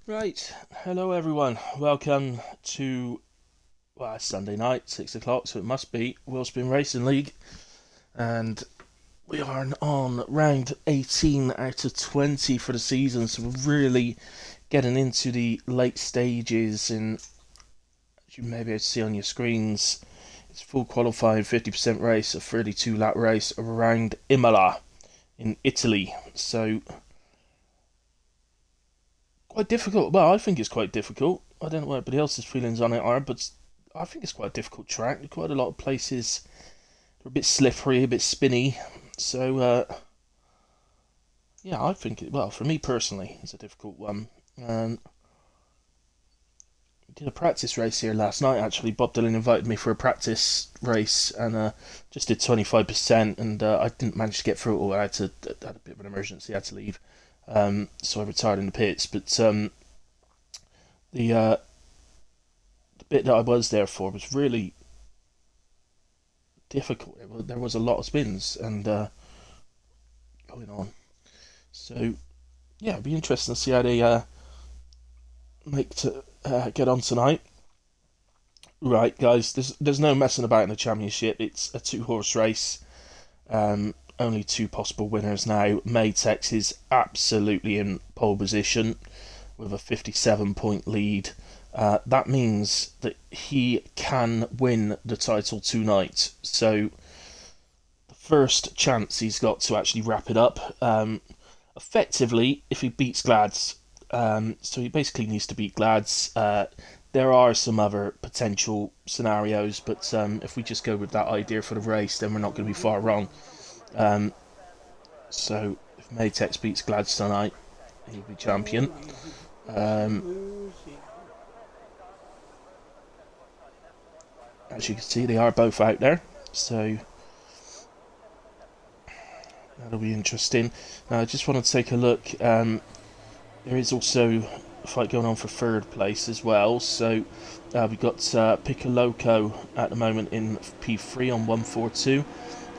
Right, hello everyone. Welcome to it's Sunday night, 6 o'clock, so it must be Wheelspin Racing League, and we are on round 18 out of 20 for the season. So we're really getting into the late stages, and as you may be able to see on your screens, it's full qualifying 50% race, a 32 lap race around Imola in Italy. So quite difficult. Well, I think it's quite difficult. I don't know what everybody else's feelings on it are, but I think it's quite a difficult track. Quite a lot of places are a bit slippery, a bit spinny. So, yeah, I think well, for me personally, it's a difficult one. We did a practice race here last night, actually. Bob Dylan invited me for a practice race, and just did 25%, and I didn't manage to get through it all. I had had a bit of an emergency, I had to leave. So I retired in the pits, but the bit that I was there for was really difficult. There was a lot of spins and going on. So yeah, it'd be interesting to see how they make to get on tonight. Right, guys, there's no messing about in the championship. It's a two-horse race. Only two possible winners now. Maytex is absolutely in pole position with a 57-point lead. That means that he can win the title tonight. So the first chance he's got to actually wrap it up. Effectively, if he beats Glads, so he basically needs to beat Glads. There are some other potential scenarios, but if we just go with that idea for the race, then we're not going to be far wrong. So if Maytex beats Glads tonight, he'll be champion. As you can see, they are both out there, so that'll be interesting. Now, I just want to take a look. There is also a fight going on for third place as well. So we've got Piccoloco at the moment in P3 on 142,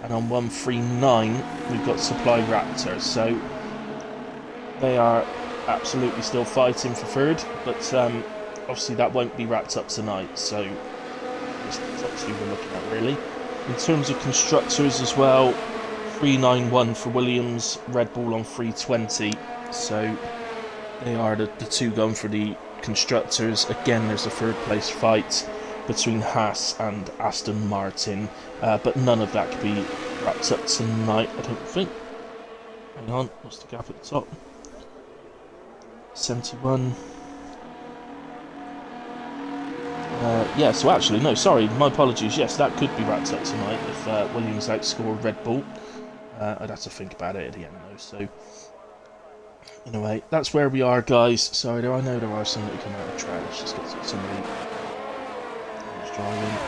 and on 139 we've got Supply Raptor. So they are absolutely still fighting for third, but obviously that won't be wrapped up tonight. So that's who we're looking at, really. In terms of constructors as well, 391 for Williams, Red Bull on 320. So they are the two going for the constructors. Again, there's a third place fight between Haas and Aston Martin, but none of that could be wrapped up tonight, I don't think. Hang on, what's the gap at the top? 71. Yeah, so actually, no, sorry, my apologies. Yes, that could be wrapped up tonight if Williams outscored Red Bull. I'd have to think about it at the end, though. So, anyway, that's where we are, guys. Sorry, I know there are some that come out of track. Let's just get somebody who's driving.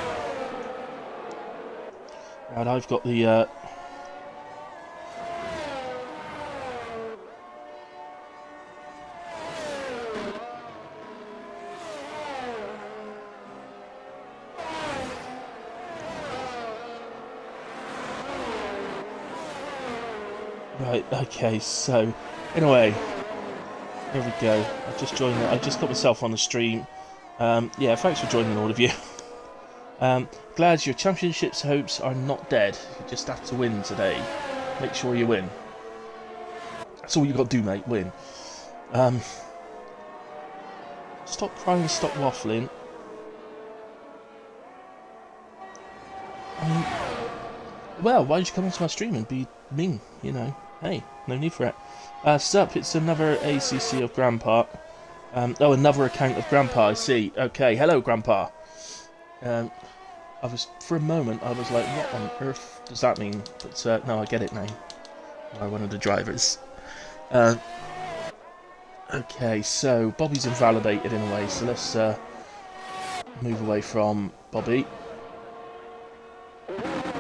Right, I've got the Right, okay, so anyway, here we go. I just got myself on the stream. Yeah, thanks for joining, all of you. Glad your championship's hopes are not dead. You just have to win today. Make sure you win. That's all you got to do, mate. Win. Stop crying, stop waffling. Well, why don't you come onto my stream and be mean, you know? Hey, no need for it. Sup, it's another ACC of Grandpa. Oh, another account of Grandpa, I see. Okay, hello, Grandpa. For a moment, I was like, what on earth does that mean? But no, I get it now. I'm one of the drivers. Okay, so Bobby's invalidated in a way, so let's move away from Bobby.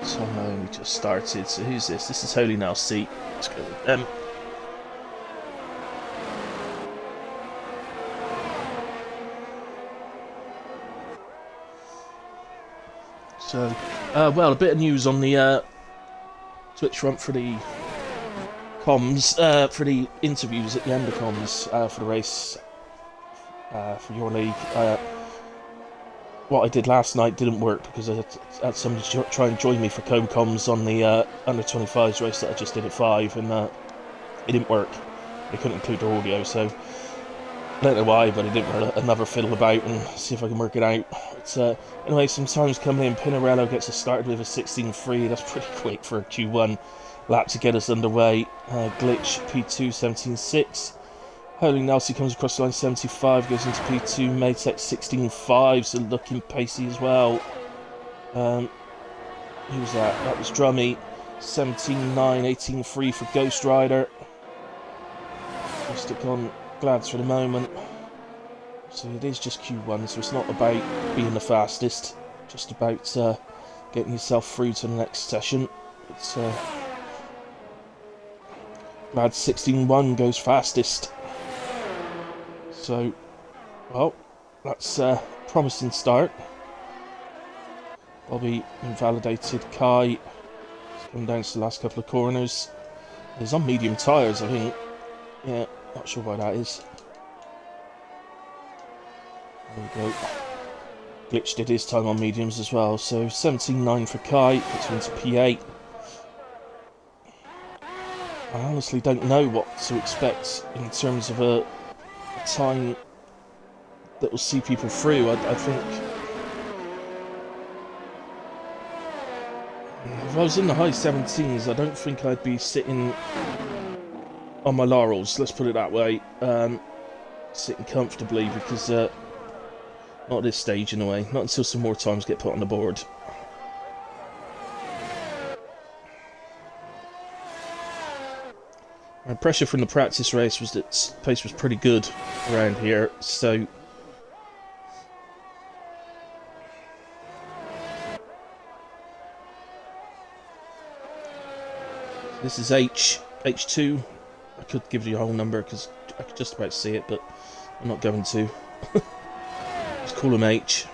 Tomo, we just started. So who's this? This is Holy Nail Seat. Let's go with them. So, well, a bit of news on the Twitch front for the comms, for the interviews at the end of comms for the race for your league. What I did last night didn't work because I had somebody try and join me for co-coms on the under 25s race that I just did at 5, and it didn't work. They couldn't include the audio, so I don't know why, but I didn't want another fiddle about and see if I can work it out. But anyway, some times coming in. Pinarello gets us started with a 16.3. That's pretty quick for a Q1 lap to get us underway. Glitch P2 17.6. Holy Nelsie comes across the line 75, goes into P2. Maytech 16.5, so looking pacey as well. Who was that? That was Drummy. 17.9, 18.3 for Ghost Rider. We'll stick on Glads for the moment. So it is just Q1, so it's not about being the fastest, just about getting yourself through to the next session. It's Glads 16.1 goes fastest. So, well, that's a promising start. Bobby invalidated Kai. He's coming down to the last couple of corners. He's on medium tyres, I think. Yeah, not sure why that is. There we go. Glitch did his time on mediums as well. So 17.9 for Kai, puts him into P8. I honestly don't know what to expect in terms of a time that will see people through. I think if I was in the high 17s, I don't think I'd be sitting on my laurels, let's put it that way, sitting comfortably, because not at this stage anyway, not until some more times get put on the board. My impression from the practice race was that pace was pretty good around here, so this is H2. I could give you a whole number because I could just about see it, but I'm not going to. Let's call him H.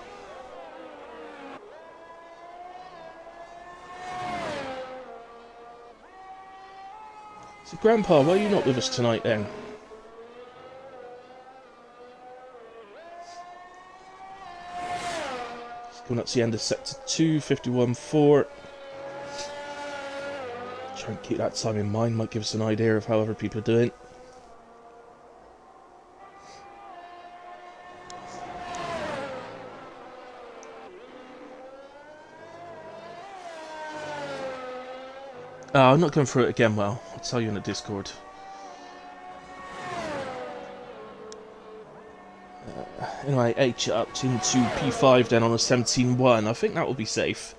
So, Grandpa, why are you not with us tonight then? Coming up to the end of Sector 2, 51.4. Try and keep that time in mind, might give us an idea of how other people are doing. I'm not going through it again, well, I'll tell you in the Discord. Anyway, H up into P5 then on a 17.1. I think that will be safe.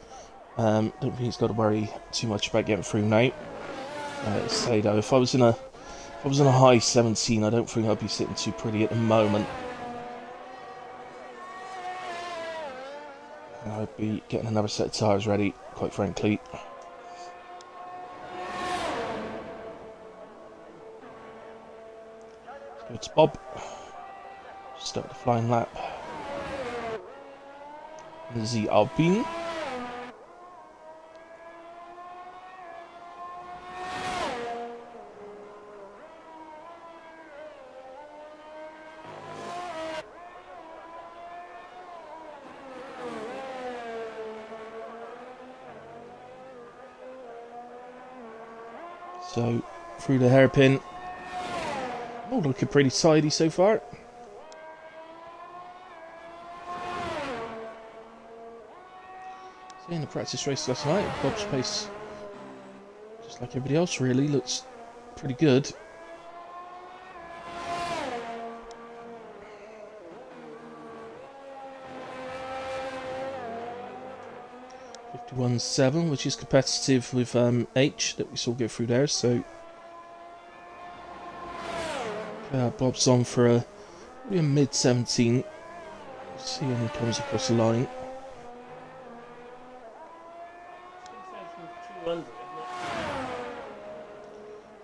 Don't think he's got to worry too much about getting through now. Say though, if I was in a high 17, I don't think I'd be sitting too pretty at the moment. I'd be getting another set of tyres ready, quite frankly. Let's go to Bob. Start the flying lap. The Alpine. So, through the hairpin. Oh, looking pretty tidy so far. So in the practice race last night, Bob's pace, just like everybody else really, looks pretty good. .51.7, which is competitive with H that we saw go through there, so Bob's on for a mid-17. Let's see when he comes across the line.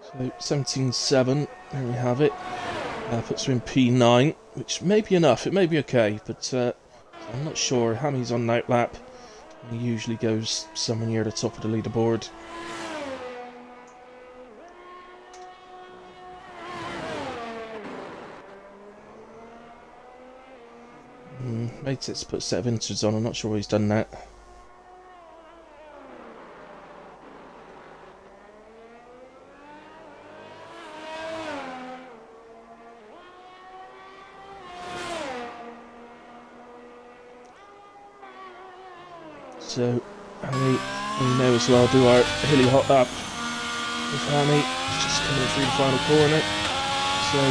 So 17.7, there we have it. Puts him in P9, which may be enough, it may be okay, but I'm not sure. Hammy's on night lap. He usually goes somewhere near the top of the leaderboard. Made it to put a set of inters on. I'm not sure why he's done that. So, Hammy, we know as well, do our hilly hot up with Hammy. Just coming through the final corner. So,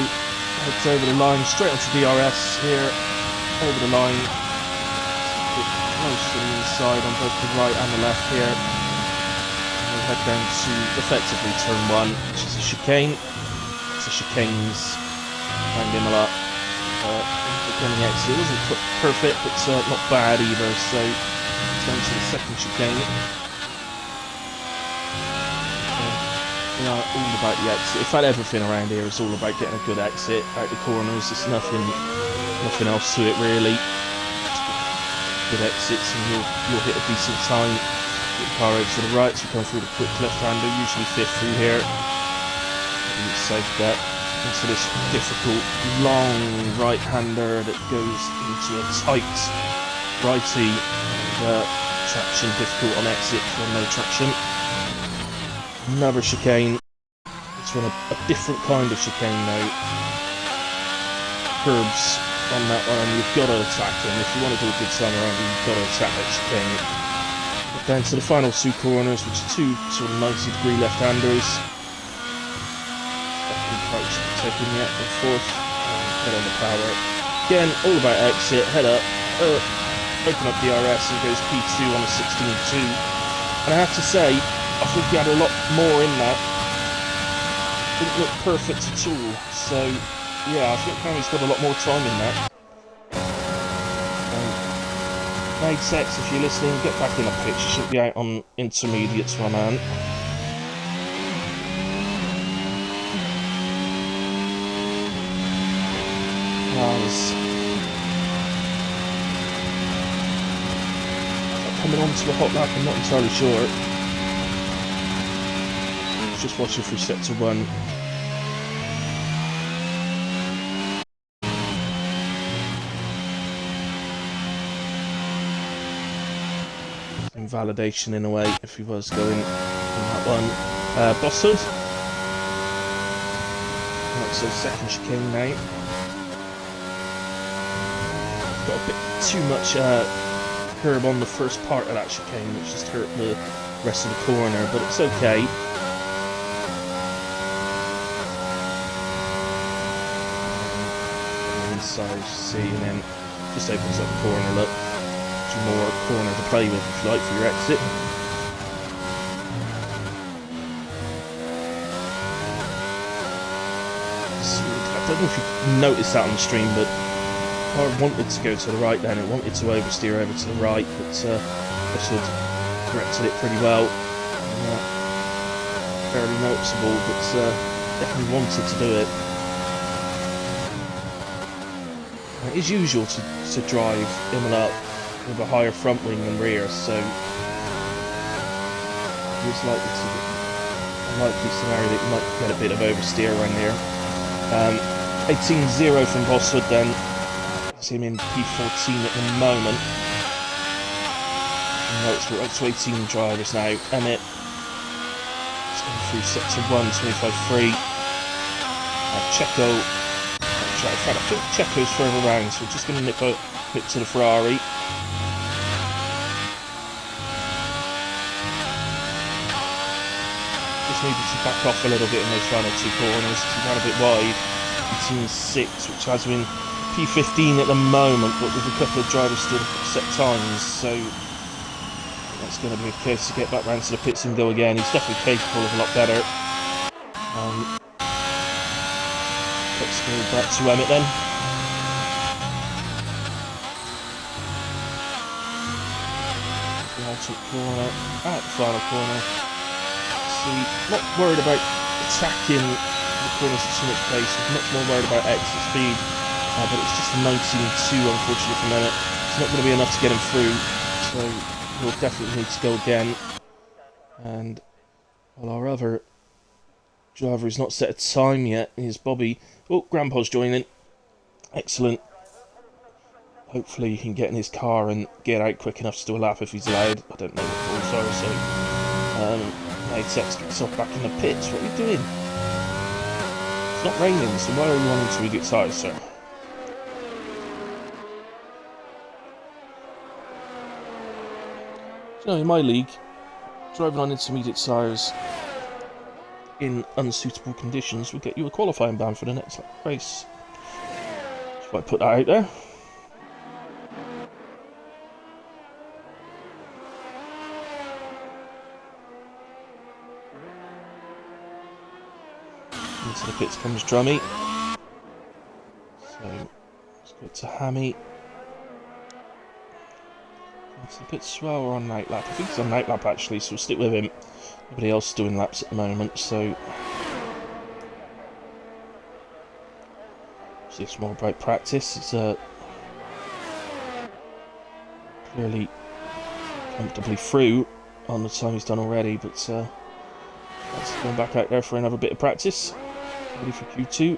heads over the line, straight onto DRS here. Over the line. Close to the inside on both the right and the left here. And we'll head down to effectively turn 1, which is a chicane. It's a chicanes around Imola. Beginning exit, it wasn't perfect, but not bad either. So it's down to the second chicane. We are all about the exit. In fact, everything around here is all about getting a good exit out the corners. There's nothing else to it really. Good exits and you'll hit a decent time. Get the car over to the right, so we come through the quick left-hander, usually fifth through here. Safe bet into this difficult long right-hander that goes into a tight righty and traction difficult on exit for no traction. Another chicane. This one a different kind of chicane though. Curbs on that one, and you've got to attack them. If you want to do a good time around, you've got to attack that chicane. But down to the final 2 corners, which are 2 sort of 90-degree left-handers. Second approach taking yet and fourth. Head on the power. Again, all about exit. Head up. Open up the RS and goes P2 on the 16.2. And I have to say, I think he had a lot more in that. Didn't look perfect at all. So yeah, I think Hammy's got a lot more time in that. Made Sex, if you're listening, get back in the pitch. You should be out on intermediates, my man. Coming on to a hot lap, I'm not entirely sure. Just watching through sector 1. Validation in a way if he was going in that one. Bosshood. Right, so second chicane now. Got a bit too much curb on the first part of that chicane, which just hurt the rest of the corner, but it's okay. Inside, see, and then just opens up the corner, look. More corner to play with, if you like, for your exit. I don't know if you noticed that on the stream, but I wanted to go to the right then. It wanted to oversteer over to the right, but I should have corrected it pretty well. Fairly noticeable, but definitely wanted to do it. It is usual to drive Imola with a higher front wing than rear, so it's likely to be a likely scenario that you might get a bit of oversteer around here. 18-0 from Bosswood then. See him in P14 at the moment. No, it's to 18 drivers now. Emmett. It's going through sector 1, 25-3. Checo. In fact, I think Checo's further around, so we're just going to nip to the Ferrari. Just needed to back off a little bit in those final 2 corners. He ran a bit wide. 18-6, which has been P15 at the moment, but with a couple of drivers still set times, so that's going to be a case to get back round to the pits and go again. He's definitely capable of a lot better. Let's go back to Emmett then. Corner, out the final corner. See, not worried about attacking the corners at too much pace. I'm much more worried about exit speed. But it's just a 19.2, unfortunately, for Emmett. It's not going to be enough to get him through, so we'll definitely need to go again. And while our other driver is not set a time yet, is Bobby. Oh, Grandpa's joining. Excellent. hopefully he can get in his car and get out quick enough to do a lap if he's allowed. I don't know what the rules are, so now Tex gets himself back in the pits. What are you doing? It's not raining, so why are you wanting to read tyres, sir? You know, in my league, driving on intermediate tyres in unsuitable conditions will get you a qualifying ban for the next race. So I put that out there. Into the pits comes Drummy. So let's go to Hammy. It's a bit slower on night lap. I think it's on night lap actually, so we'll stick with him. Nobody else is doing laps at the moment, so it's more about practice. It's clearly comfortably through on the time he's done already, but let's go back out there for another bit of practice. Ready for Q2.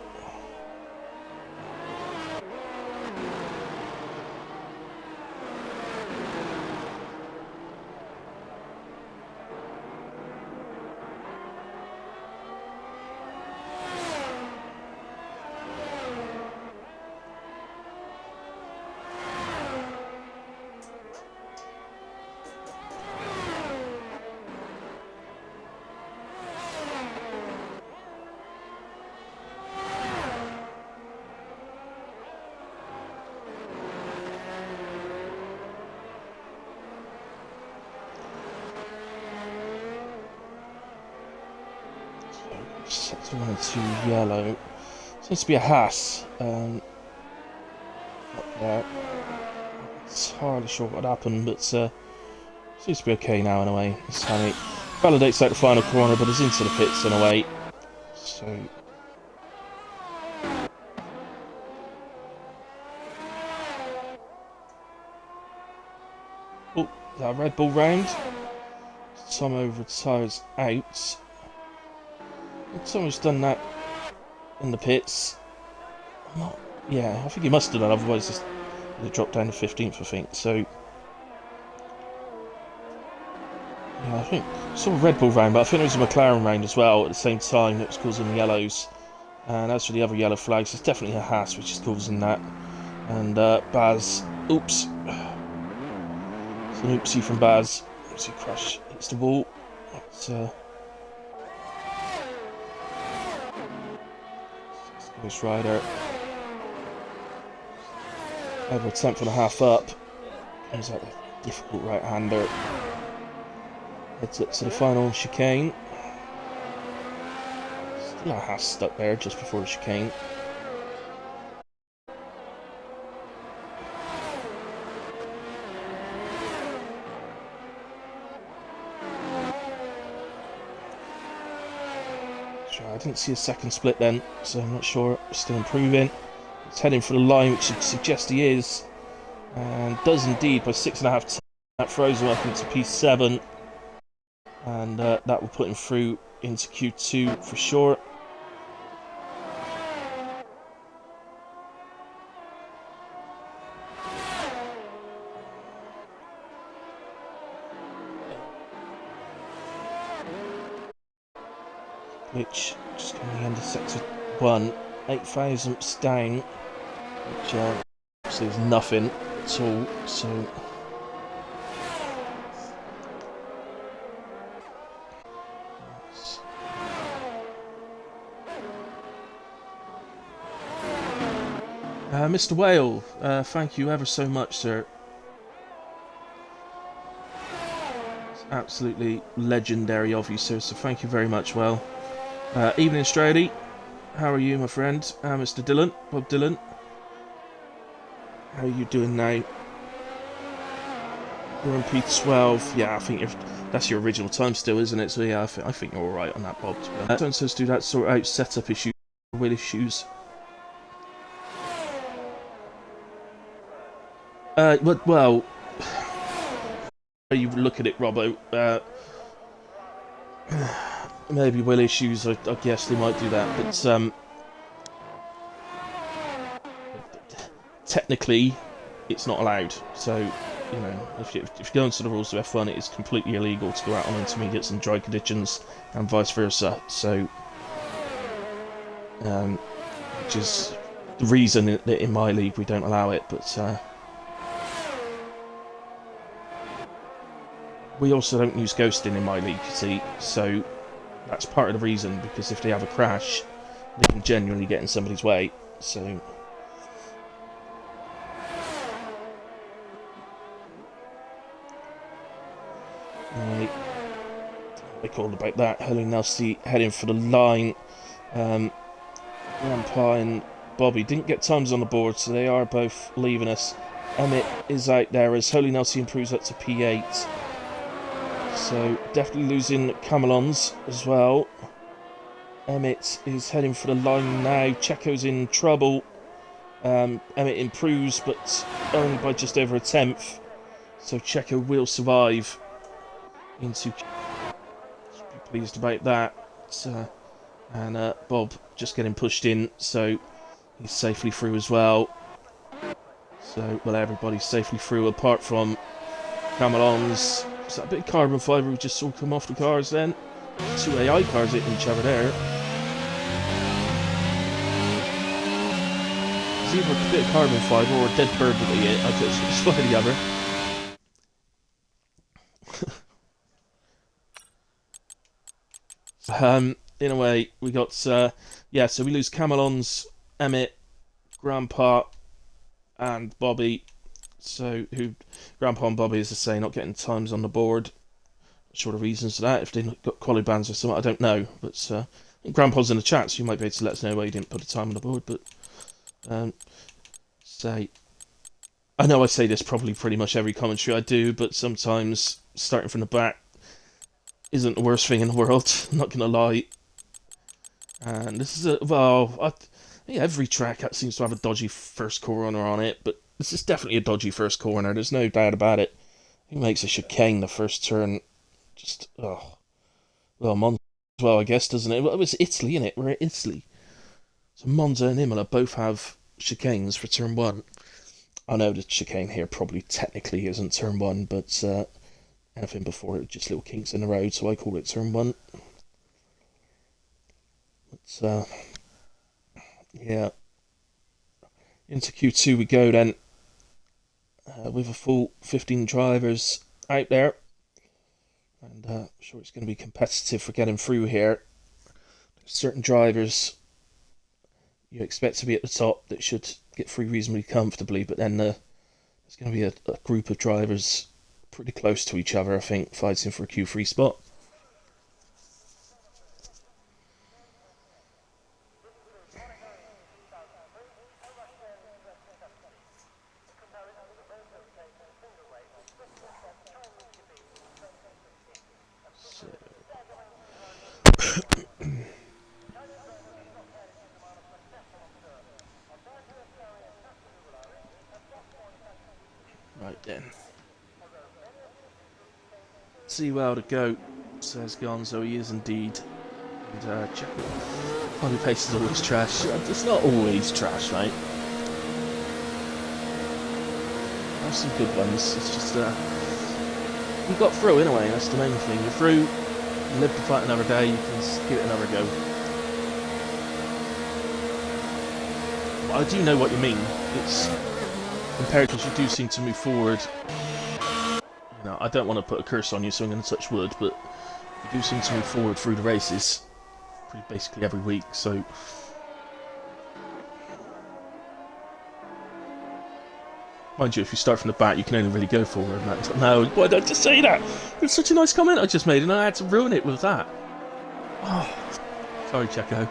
Sector 1 and 2 yellow. Seems to be a Haas. Up there. It's hardly sure what happened, but seems to be okay now in a way. It's Hammy. Validates out the final corner, but is into the pits in a way. So. Oh, that Red Bull round. Tomo retires out. Someone's done that in the pits. Yeah, I think he must have done, otherwise it dropped down to 15th, I think. So, yeah, I think it's all Red Bull round, but I think there was a McLaren round as well at the same time that was causing the yellows. And as for the other yellow flags, it's definitely a Haas which is causing that. And Baz, oops. It's an oopsie from Baz. Oopsie crash, hits the wall. It's, Ghost Rider over a tenth and a half up. Comes out a difficult right-hander. Heads up to the final chicane. Still a Haas stuck there just before the chicane. I didn't see a second split then, so I'm not sure. Still improving. He's heading for the line, which would suggest he is. And does indeed by 6.5. That throws him up into P7. And that will put him through into Q2 for sure. Which just coming the end of sector 1, 8 thousandths down, which obviously is nothing at all. So Mr. Whale, thank you ever so much, sir. It's absolutely legendary of you, sir. So thank you very much, Whale. Evening, Strady. How are you, my friend? Mr. Dylan, Bob Dylan. How are you doing now? You're on P12. Yeah, I think that's your original time still, isn't it? So yeah, I think you're all right on that, Bob. Don't supposed to do that, sort out setup issues, wheel issues. Well, you look at it, Robbo. Maybe will issues, I guess they might do that, but technically it's not allowed. So, you know, if you go into the rules of F1, it is completely illegal to go out on intermediates in dry conditions, and vice versa. So, which is the reason that in my league we don't allow it. But we also don't use ghosting in my league, you see. So that's part of the reason, because if they have a crash, they can genuinely get in somebody's way. So. Right. They called about that. Helen Nelsie heading for the line. Grandpa and Bobby didn't get times on the board, so they are both leaving us. Emmett is out there as Holy Nelsie improves up to P8. So definitely losing Camelons as well. Emmett is heading for the line now. Checo's in trouble. Emmett improves, but only by just over a tenth. So Checo will survive. Into be pleased about that. And Bob just getting pushed in, so he's safely through as well. So, well, everybody's safely through apart from Camelons. Is that a bit of carbon fibre we just saw come off the cars then? Two AI cars hitting each other there. It's either a bit of carbon fibre or a dead bird that they hit. I just one or the other. In a way, we got, so we lose Camelons, Emmett, Grandpa, and Bobby. So, Grandpa and Bobby, as I say, not getting times on the board. Not sure the reasons for that. If they've got quality bans or something, I don't know. But Grandpa's in the chat, so you might be able to let us know why you didn't put a time on the board. But, I know I say this probably pretty much every commentary I do, but sometimes starting from the back isn't the worst thing in the world, I'm not gonna lie. And this is every track that seems to have a dodgy first corner on it, but this is definitely a dodgy first corner, there's no doubt about it. He makes a chicane the first turn, just, well, Monza as well, I guess, doesn't it? Well, it was Italy, innit? We're at Italy. So Monza and Imola both have chicanes for turn 1. I know the chicane here probably technically isn't turn 1, but anything before it, just little kinks in the road, so I call it turn 1. But, yeah. Into Q2 we go then, with a full 15 drivers out there. And I'm sure it's going to be competitive for getting through here. There's certain drivers you expect to be at the top that should get through reasonably comfortably, but then there's going to be a group of drivers pretty close to each other, I think, fighting for a Q3 spot. Right then. See well to go, says Gonzo. He is indeed. And check it. Body pace is always trash. It's not always trash, right? There's some good ones. It's just you got through anyway. That's the main thing. You're through. You live to fight another day. You can give it another go. But I do know what you mean. It's compared because you do seem to move forward. You know, I don't want to put a curse on you, so I'm going to touch wood, but you do seem to move forward through the races pretty basically every week, so mind you, if you start from the back, you can only really go forward. And no, why did I just say that? It's such a nice comment I just made, and I had to ruin it with that. Oh, sorry, Checo.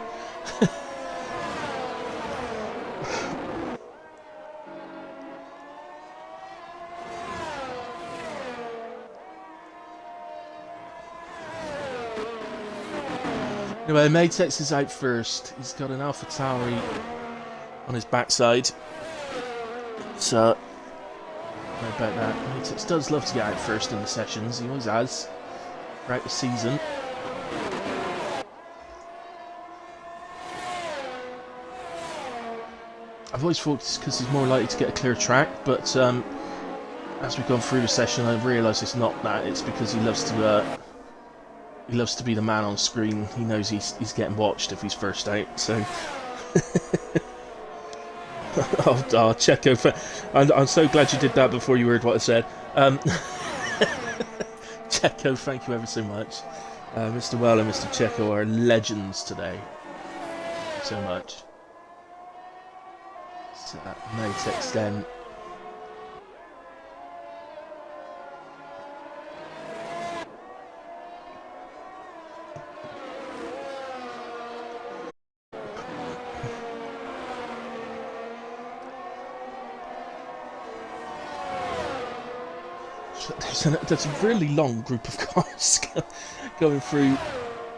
Anyway, Matex is out first. He's got an Alpha Tauri on his backside. So, right about that. Matex does love to get out first in the sessions. He always has throughout the season. I've always thought it's because he's more likely to get a clear track, but as we've gone through the session, I've realised it's not that. It's because he loves to be the man on screen. He knows he's getting watched if he's first out. So, Checo, I'm so glad you did that before you heard what I said. Checo, thank you ever so much. Mr. Well and Mr. Checo are legends today. Thank you so much. So, Mate Extend. There's a really long group of cars going through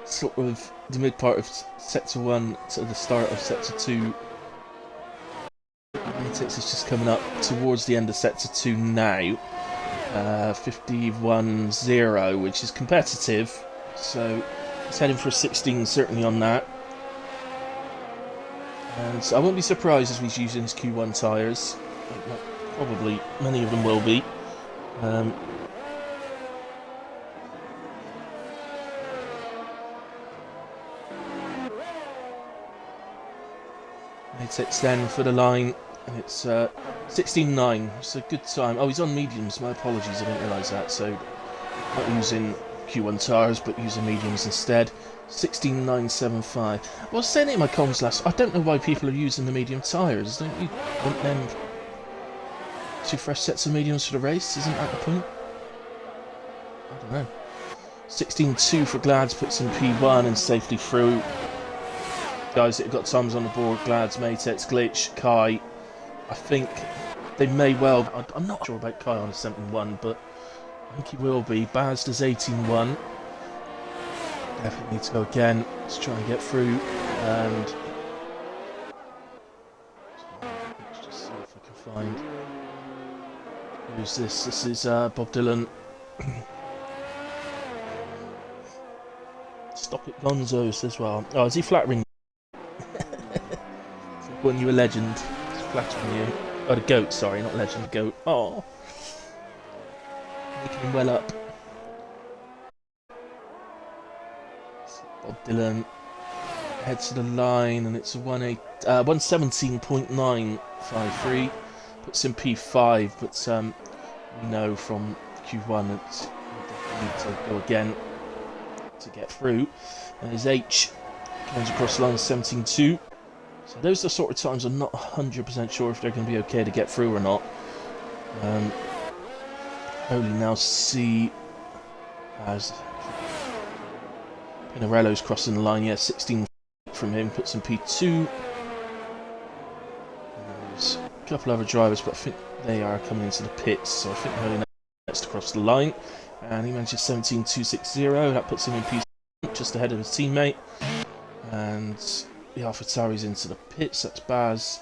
sort of the mid part of Sector 1 to the start of Sector 2. Matex is just coming up towards the end of Sector 2 now. 51.0, which is competitive, so he's heading for a 16 certainly on that. And so I won't be surprised if he's using his Q1 tyres. Probably many of them will be. Matex then for the line, and it's 16.9. It's a good time. Oh, he's on mediums. My apologies, I didn't realise that. So not using Q1 tyres, but using mediums instead. 16.975. Well, I was saying it in my comms last. I don't know why people are using the medium tyres. Don't you want them 2 fresh sets of mediums for the race? Isn't that the point? I don't know. 16.2 for Glads, puts in P1 and safely through. Guys that have got times on the board: Glads, Matex, Glitch, Kai. I think they may well. I'm not sure about Kai on a 17.1, but I think he will be. Baz does 18.1. Definitely need to go again. Let's try and get through. And let's just see if I can find. Who's this? This is Bob Dylan. Stop it, Gonzo says well. Oh, is he flattering? Calling you a legend. He's flattering you. Oh, the goat, sorry, not legend, goat. Oh. Making him well up. Bob Dylan heads to the line, and it's a 117.953. Puts in P5, but we know from Q1 that we need to go again to get through. And his H comes across the line 17.2. So those are the sort of times I'm not 100% sure if they're going to be okay to get through or not. Only now see as Pinarello's crossing the line. Yeah, 16 from him, puts in P2. There's a couple other drivers, but I think they are coming into the pits, so I think they're next to cross the line. And he manages 17.260. That puts him in P2, just ahead of his teammate. And the AlphaTauri's into the pits. That's Baz.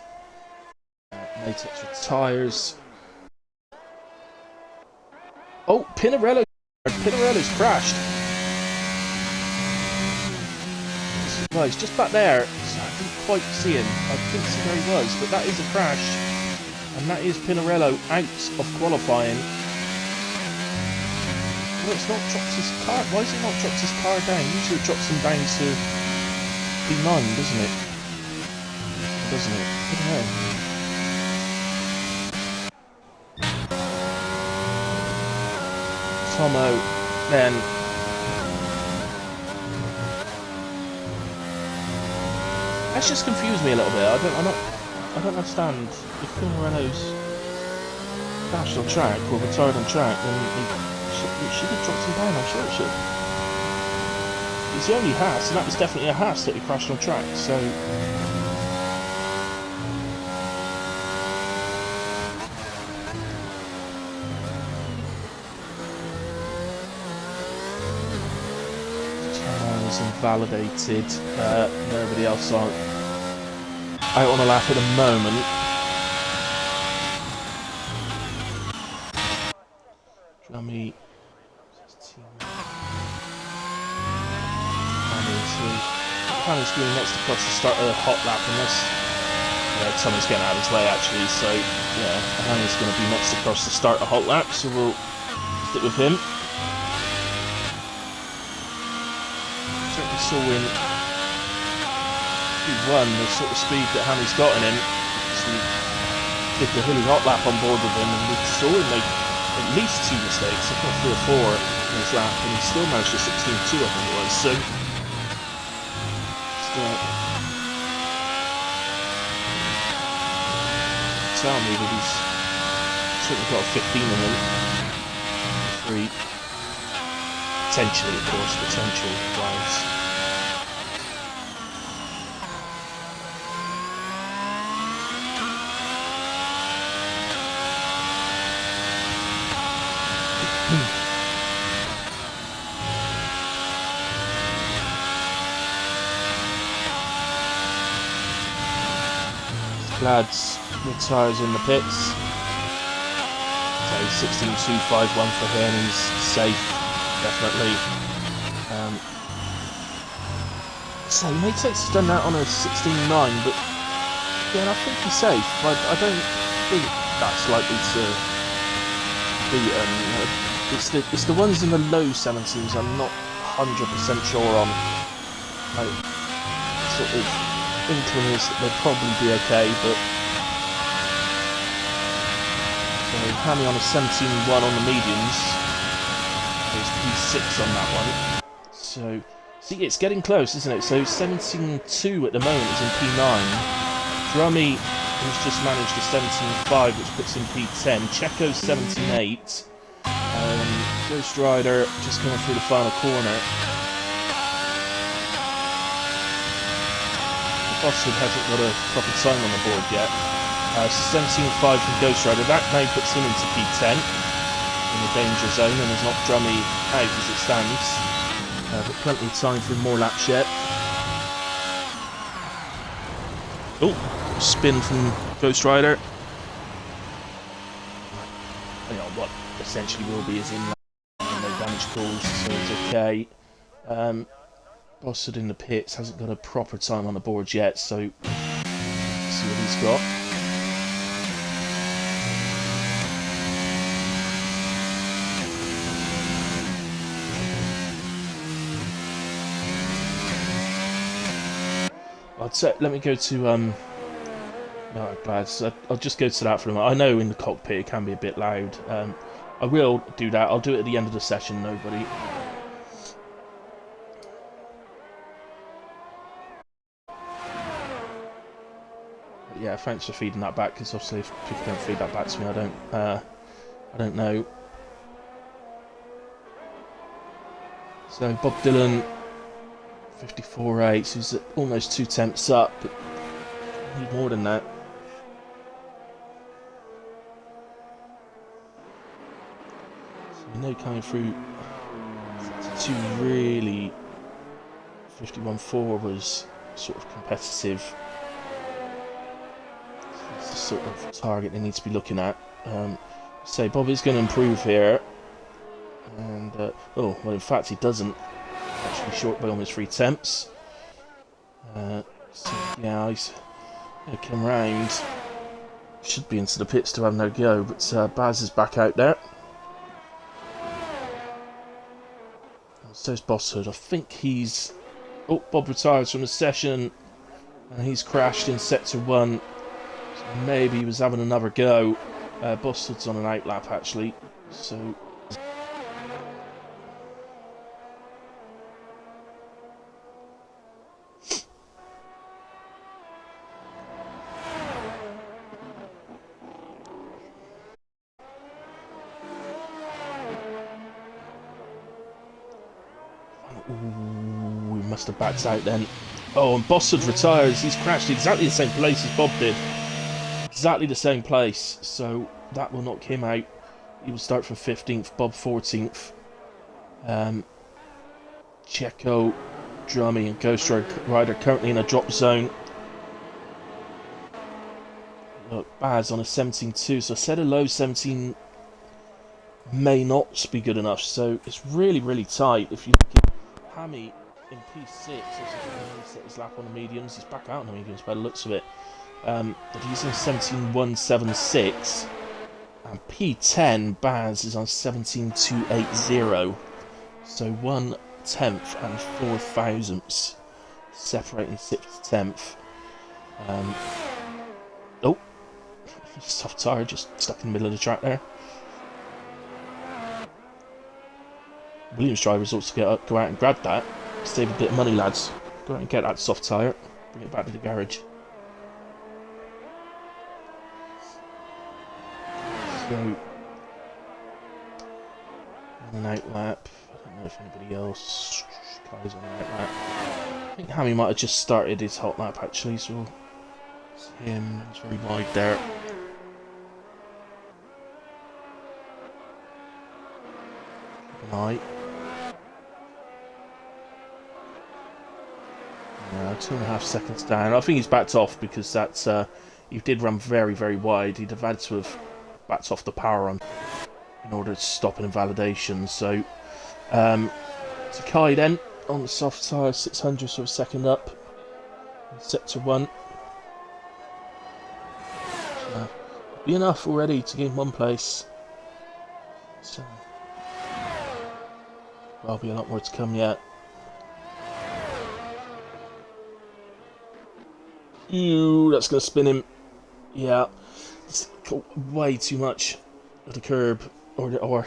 Matex retires. Oh, Pinarello's crashed. Right, he's just back there. So I didn't quite see him. I couldn't see where he was, but that is a crash. And that is Pinarello out of qualifying. Well, it's not dropped his car. Why has it not dropped his car down? Usually it drops him down to P9, doesn't it? Doesn't it? I don't know. Tomo, then. That's just confused me a little bit. I don't understand. If Pinarello's crashed on track or retired on track, then it should have dropped him down. I'm sure it should. It's the only Haas, and that was definitely a Haas that he crashed on track. So. Invalidated. Nobody else out on a lap at the moment. Drummy. Planning screen next to cross the start of the hot lap, unless Tommy's getting out of his way actually, so yeah, Hamy's going to be next across to start the hot lap, so we'll stick with him. Certainly saw in Q1 the sort of speed that Hamy's got in him. So we did the hilly hot lap on board with him, and we saw him make at least 2 mistakes, if not 3 or 4 in his lap, and he still managed to 16.2, I think it was. So tell me that he's certainly got a 15 in him. 3. Potentially, of course, potential wise. Lads retires in the pits. So 16.251 for him, he's safe, definitely. So he may take done that on a 16.9, but yeah, I think he's safe. I don't think that's likely to be. It's the ones in the low 17s I'm not 100% sure on. Sort of inkling is that they'll probably be okay, but so Hammy on a 17.1 on the mediums. There's P6 on that one. So see, it's getting close, isn't it? So 17.2 at the moment is in P9. Drummy has just managed a 17.5, which puts him P10. Checo's 17.8. Ghost Rider just coming through the final corner. Boston hasn't got a proper time on the board yet. 17.5 from Ghost Rider. That now puts him into P10 in the danger zone, and has knocked Drummy out as it stands. But plenty of time for more laps yet. Oh, spin from Ghost Rider. Hang on, what essentially will be his in-lap. No damage calls, so it's okay. Bossard in the pits hasn't got a proper time on the board yet, so let's see what he's got. I'd say, let me go to no, glad. So I'll just go to that for a moment. I know in the cockpit it can be a bit loud. I will do that. I'll do it at the end of the session, nobody. Yeah, thanks for feeding that back, because obviously if people don't feed that back to me, I don't know. So Bob Dylan, 54.8, so he's almost 2 tenths up, but I need more than that. So you know, coming through 52 really, 51.4 was sort of competitive. The sort of target they need to be looking at. So Bob is going to improve here, and oh well, in fact he doesn't. Actually short by almost 3 tenths. So yeah, he's going to come round. Should be into the pits to have no go, but Baz is back out there. So's Bosshood. I think he's. Oh, Bob retires from the session, and he's crashed in sector 1. Maybe he was having another go. Bosshood's on an outlap actually, so. Ooh, we must have backed out then. Oh, and Bosshood retires. He's crashed exactly the same place as Bob did. Exactly the same place, so that will knock him out. He will start from 15th, Bob 14th. Checo, Drummy and Ghost Rider currently in a drop zone. Look, Baz on a 17.2, so I said a low 17 may not be good enough, so it's really, really tight. If you look at Hammy in P6, set his lap on the mediums, he's back out on the mediums by the looks of it. But he's on 17.176, and P10 Baz is on 17.280. So 1/10 and 4 thousandths separating 6th to 10th. Oh, soft tyre just stuck in the middle of the track there. Williams drivers ought to go out and grab that. Save a bit of money, lads. Go out and get that soft tyre. Bring it back to the garage. So, on an out lap. I don't know if anybody else Kai's on an out lap. I think Hammy might have just started his hot lap actually, so it's him. He's very wide there. Keep an eye. 2.5 seconds down. I think he's backed off because that's he did run very, very wide. He'd have had to have backed off the power run in order to stop an invalidation. So, Kai then on the soft tyre, 600, so a second up. Sector 1. Be enough already to gain 1 place. So, there'll be a lot more to come yet. Ooh, that's going to spin him. Yeah, it's got way too much of the curb, or not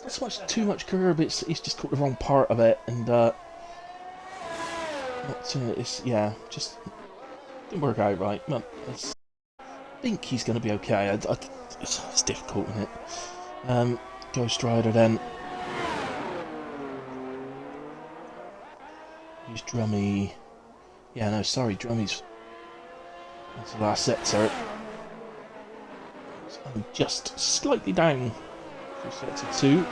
so much too much curb. He's just caught the wrong part of it, and yeah, just didn't work out right. Well, I think he's going to be okay. It's difficult, isn't it? Ghost Rider then. He's Drummy. Yeah, no, sorry, Drummy's. That's the last sector. So I'm just slightly down for sector 2.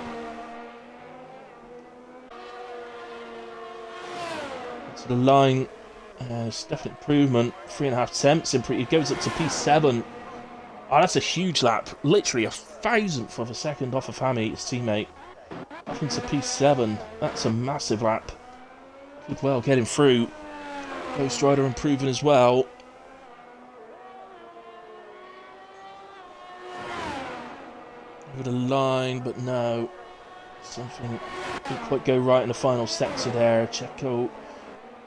To the line, it's definite improvement. 3.5 temps. It goes up to P7. Oh, that's a huge lap. Literally a thousandth of a second off of Hammy, his teammate. Up into P7. That's a massive lap. Good well getting through. Ghost Rider improving as well. Over the line, but no. Something didn't quite go right in the final sector there. Checo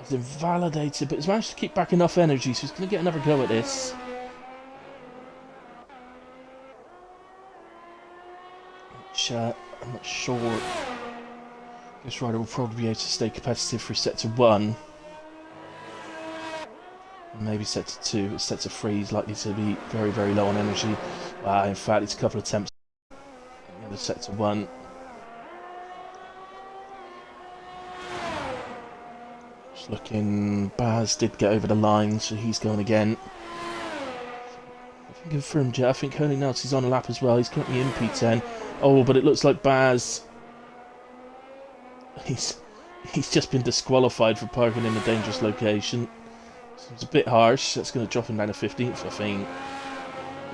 has invalidated, but he's managed to keep back enough energy, so he's going to get another go at this. Which, I'm not sure. Ghost Rider will probably be able to stay competitive through sector 1. And maybe sector 2, but sector 3 is likely to be very, very low on energy. In fact, it's a couple of attempts. The sector 1. Just looking, Baz did get over the line, so he's going again. I think good for him, Jet. I think Holy Nelson's on a lap as well. He's currently in P10. Oh, but it looks like Baz. He's just been disqualified for parking in a dangerous location. So it's a bit harsh. That's going to drop him down to 15th, I think.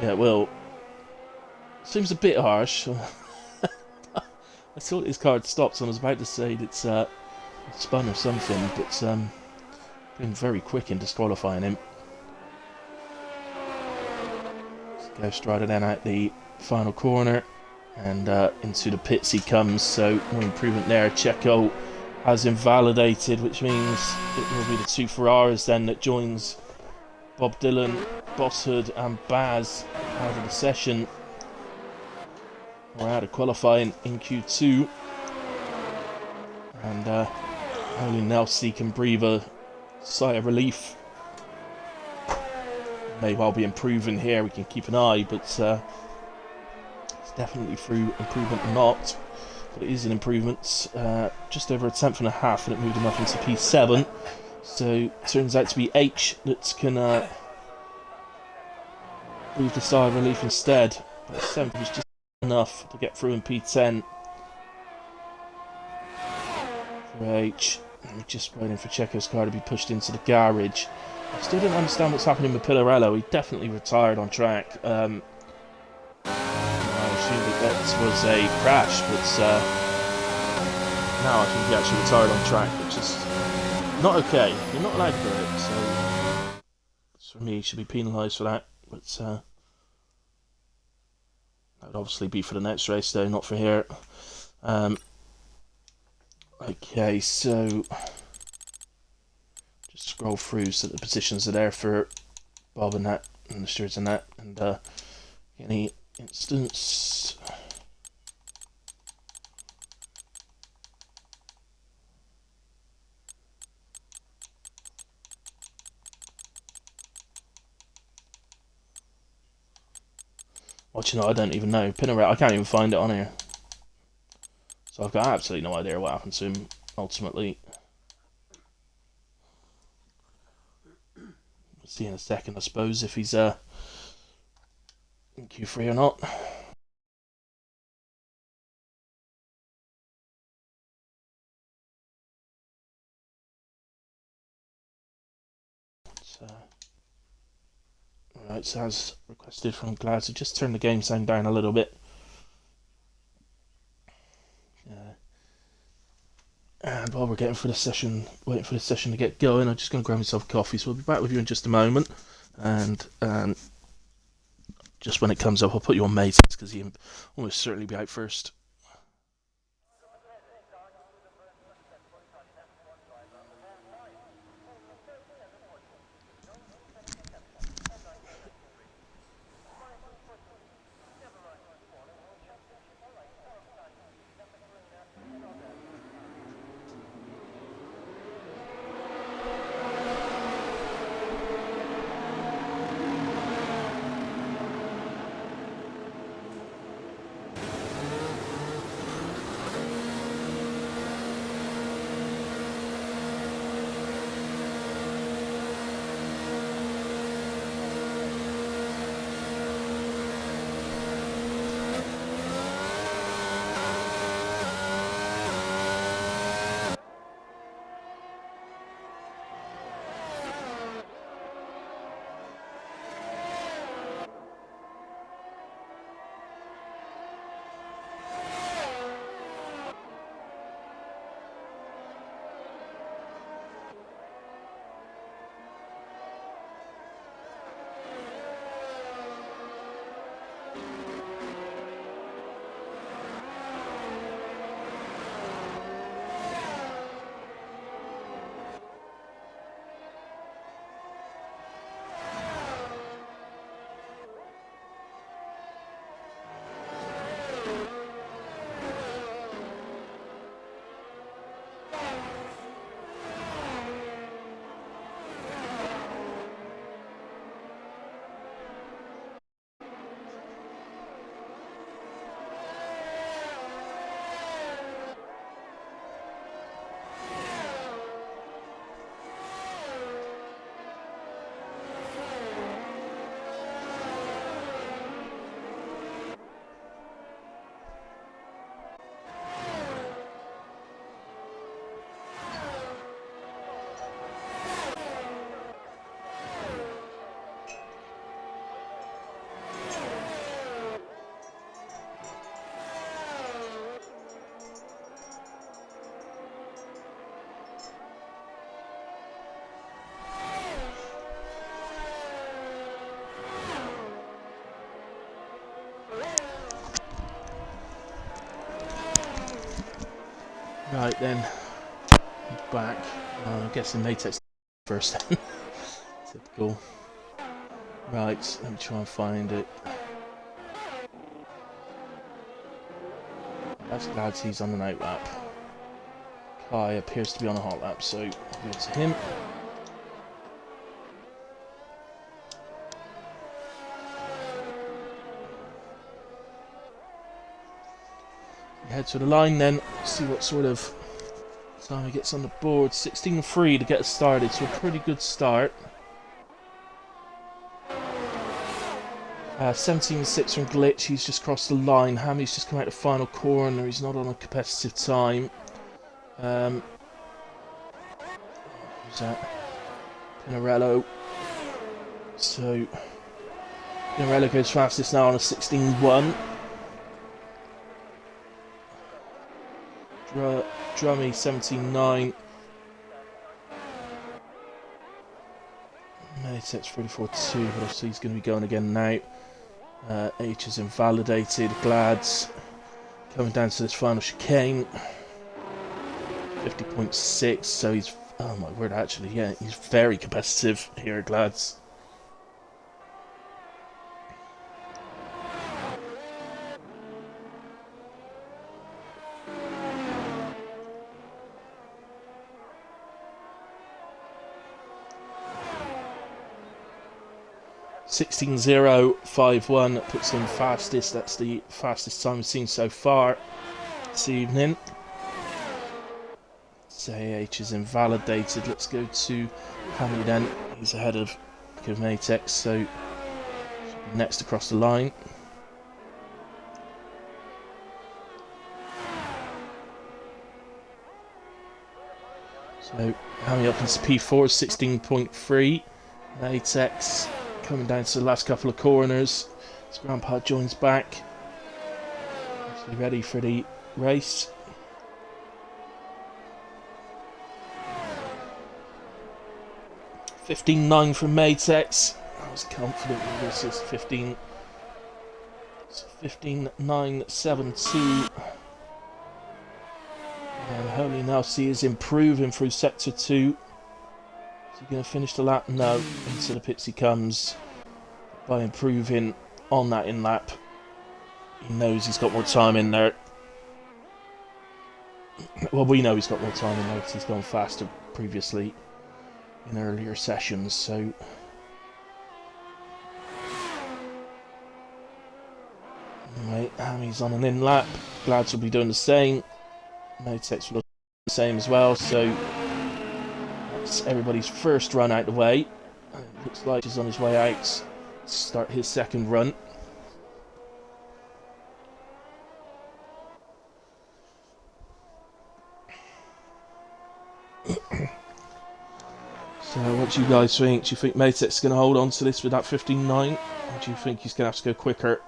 Yeah, it will. Seems a bit harsh. I thought his car had stopped, so I was about to say it's spun or something, but been very quick in disqualifying him. Ghost Rider then out the final corner, and into the pits he comes, so no improvement there. Checo has invalidated, which means it will be the 2 Ferraris then that joins Bob Dylan, Bosshood and Baz out of the session. We're out of qualifying in Q2, and only Nelsie can breathe a sigh of relief. May well be improving here, we can keep an eye, but it's definitely through improvement or not. But it is an improvement, just over 1.5 tenths, and it moved him up into P7. So it turns out to be H that can breathe the sigh of relief instead. But 7th was just enough to get through in P10 for H. We're just waiting for Checo's car to be pushed into the garage. I still don't understand what's happening with Pillarello. He definitely retired on track. I assume that was a crash, but now I think he actually retired on track, which is not okay. You're not allowed to do it, so for me, he should be penalised for that. But that would obviously be for the next race, though, not for here. Okay, so just scroll through so the positions are there for Bob and that, and the stewards and that, and any instance. What, you know, I don't even know. Pinarello, I can't even find it on here. So I've got absolutely no idea what happened to him ultimately. We'll see in a second, I suppose, if he's in Q3 or not. Right, so as requested from Glad, so just turn the game sound down a little bit. And while we're waiting for the session to get going, I'm just going to grab myself a coffee. So we'll be back with you in just a moment. And just when it comes up, I'll put you on mates because he'll almost certainly be out first. Right then, back. I'm guessing Matex first. Typical. Right, let me try and find it. That's Glad he's on an out lap. Kai appears to be on a hot lap, so I'll go to him. Head to the line then, see what sort of time he gets on the board. 16.3 to get us started, so a pretty good start. 17.6 from Glitch, he's just crossed the line. Hammy's just come out the final corner, he's not on a competitive time. Who's that? Pinarello. So, Pinarello goes fastest now on a 16.1. Drummy 17.9. Matex 34-2, but obviously he's going to be going again now. H is invalidated. Glads coming down to this final chicane. 50.6, so he's, oh my word, actually, yeah, he's very competitive here, Glads. (16.051) puts him fastest. That's the fastest time we've seen so far this evening. So H is invalidated. Let's go to Hammy then. He's ahead of Matex, so next across the line. So Hammy up into P4, 16.3. Matex coming down to the last couple of corners. His grandpa joins back. Actually ready for the race. (15.9) from Matex. I was confident with this. Is 15.972. And Holy Nelsie is improving through sector 2. Is he going to finish the lap? No. Into the pits he comes. By improving on that in lap, he knows he's got more time in there. Well, we know he's got more time in there because he's gone faster previously in earlier sessions, so anyway, Hammy's on an in lap. Glads will be doing the same. Matex will do the same as well, so that's everybody's first run out the way. And it looks like he's on his way out to start his second run. So what do you guys think? Do you think Matex is going to hold on to this with that 15.9? Or do you think he's going to have to go quicker?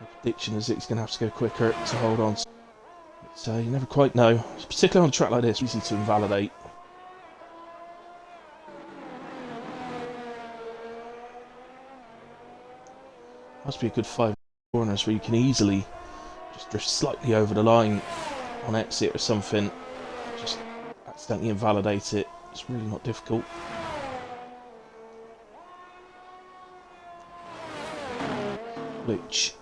My prediction is that he's going to have to go quicker to hold on. So you never quite know. Particularly on a track like this, easy to invalidate. Must be a good 5 corners where you can easily just drift slightly over the line on exit or something. Just accidentally invalidate it. It's really not difficult. Which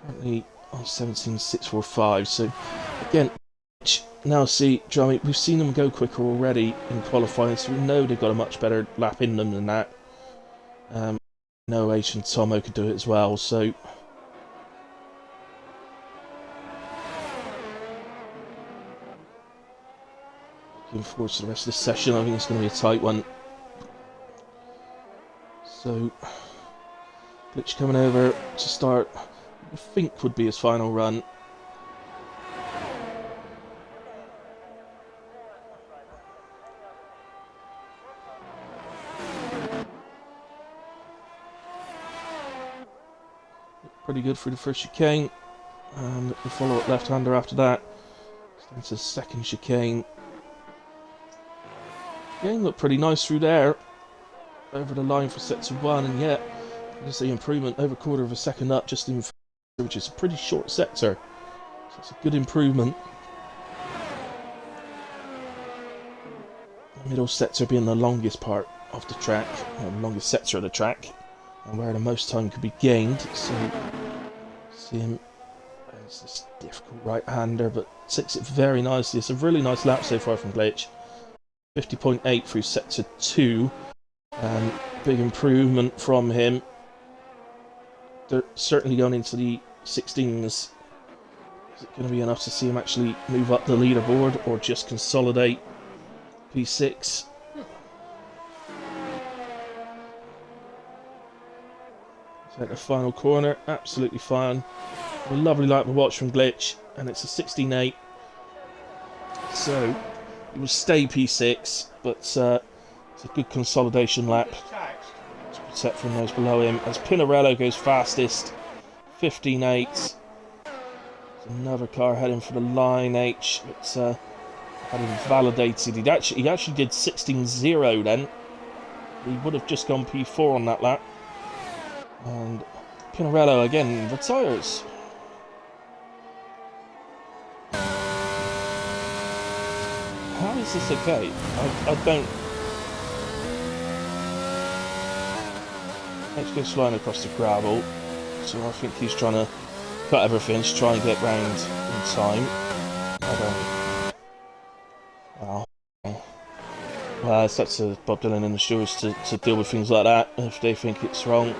currently on 17.645. So again, now see, Johnny, we've seen them go quicker already in qualifying, so we know they've got a much better lap in them than that. No, H and Tomo could do it as well. So looking forward to the rest of this session. I think it's going to be a tight one. So Glitch coming over to start, I think would be his final run. Pretty good for the first chicane, and the follow-up left-hander after that. Into the second chicane. Game looked pretty nice through there, over the line for sector 1, and yet there's the improvement over a quarter of a second up just in, which is a pretty short sector. So it's a good improvement. The middle sector being the longest part of the track, the longest sector of the track, and where the most time could be gained. So see him as this difficult right-hander, but takes it very nicely. It's a really nice lap so far from Glitch. 50.8 through sector 2. Big improvement from him. They're certainly going into the 16s. Is it going to be enough to see him actually move up the leaderboard, or just consolidate P6? At the final corner, absolutely fine. A lovely lap to watch from Glitch, and it's a 16.8. So it will stay P6, but it's a good consolidation lap to protect from those below him. As Pinarello goes fastest, 15.8. There's another car heading for the line, H. But had invalidated. He actually did 16-0 then. He would have just gone P4 on that lap. And Pinarello again retires. How is this okay? I don't... Let's go flying across the gravel. So I think he's trying to cut everything to try and get round in time. I don't... Wow. Well, it's up to Bob Dylan and the stewards to deal with things like that if they think it's wrong.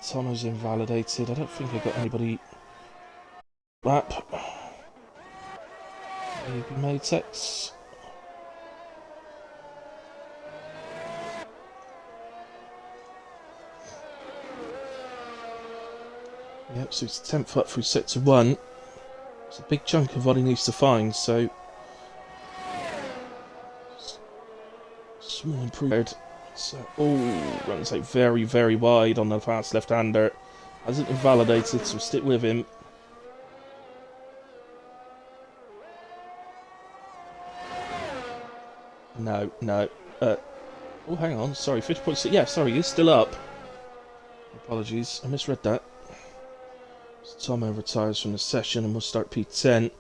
Tomo's invalidated. I don't think I got anybody... Lap. Maybe Matex. Yep, so it's 10th up through sector 1. It's a big chunk of what he needs to find, so... Small improvement. So, runs out very, very wide on the fast left-hander. Hasn't invalidated, so stick with him. No. Oh, hang on. Sorry, 50.6. Yeah, sorry, he's still up. Apologies, I misread that. So Tomo retires from the session and we'll start P10.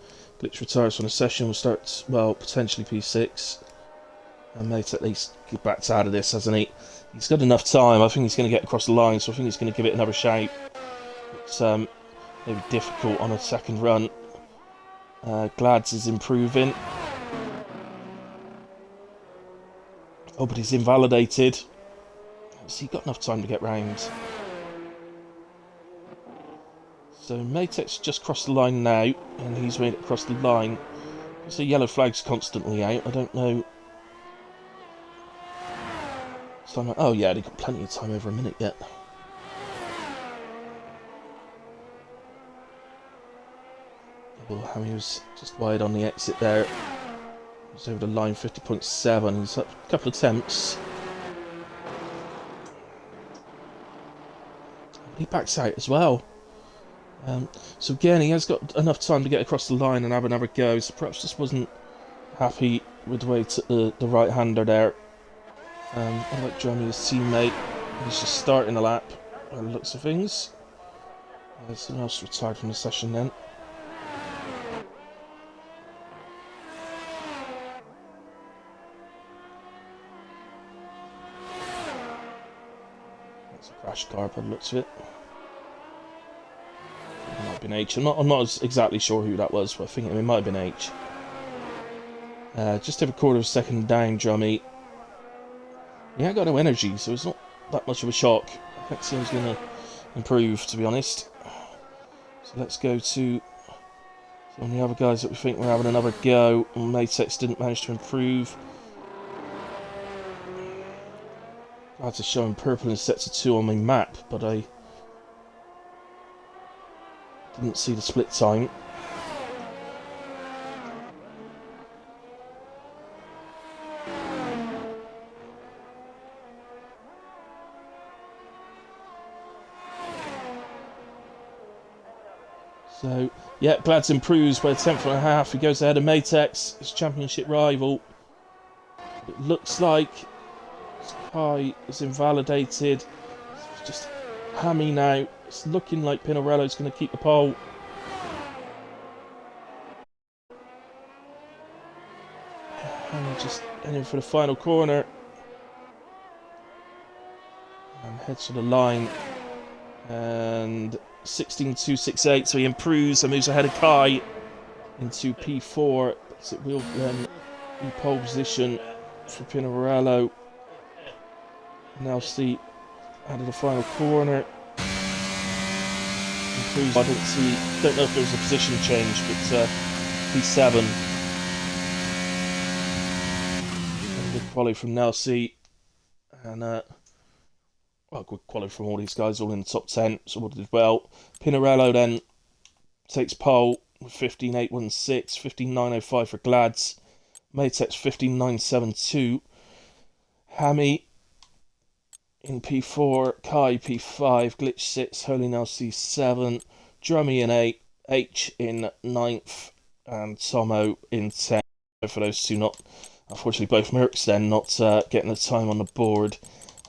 Glitch retires from the session, we'll start, well, potentially P6. And mate at least backs out of this, hasn't he? He's got enough time. I think he's going to get across the line, so I think he's going to give it another shout. It's maybe difficult on a second run. Glads is improving. Oh, but he's invalidated. So he got enough time to get round. So Matex just crossed the line now, and he's made it across the line. So yellow flag's constantly out. I don't know. So oh yeah, they got plenty of time, over a minute yet. Oh, Hammy was just wide on the exit there. He's over the line, 50.7. He's up a couple of attempts. He backs out as well. So again, he has got enough time to get across the line and have another go. So perhaps just wasn't happy with the way the right-hander there. I like Jeremy, his teammate. He's just starting the lap by the looks of things. Someone else retired from the session then. That's a crash car by the looks of it. It might have been H. I'm not exactly sure who that was, but I think it might have been H. Just over a quarter of a second down, Drummy. He ain't got no energy, so it's not that much of a shock. I think Sim's going to improve, to be honest. So let's go to some of the other guys that we think we're having another go. Matex didn't manage to improve. Glad to show him purple in sector 2 on my map, but I didn't see the split time. So, yeah, Glads improves by a 10.5. He goes ahead of Matex, his championship rival. It looks like Kai is invalidated. It's just Hammy now. It's looking like Pinarello's going to keep the pole. Hammy just heading for the final corner. And heads for the line. And 16.268, so he improves and moves ahead of Kai into P4. So it will then be pole position for Pinarello. Now see out of the final corner. Improves. I don't know if there was a position change, but P7. And good quality from Nelsie. And well, good quality from all these guys, all in the top 10, so all did well. Pinarello then takes pole with 15.816, 15.905 for Glads. Matex 15.972. Hammy in P4, Kai P5, Glitch 6, Holy Now C7, Drummy in 8th, H in 9th, and Tomo in 10th. For those two, not unfortunately both Mercs then, not getting the time on the board.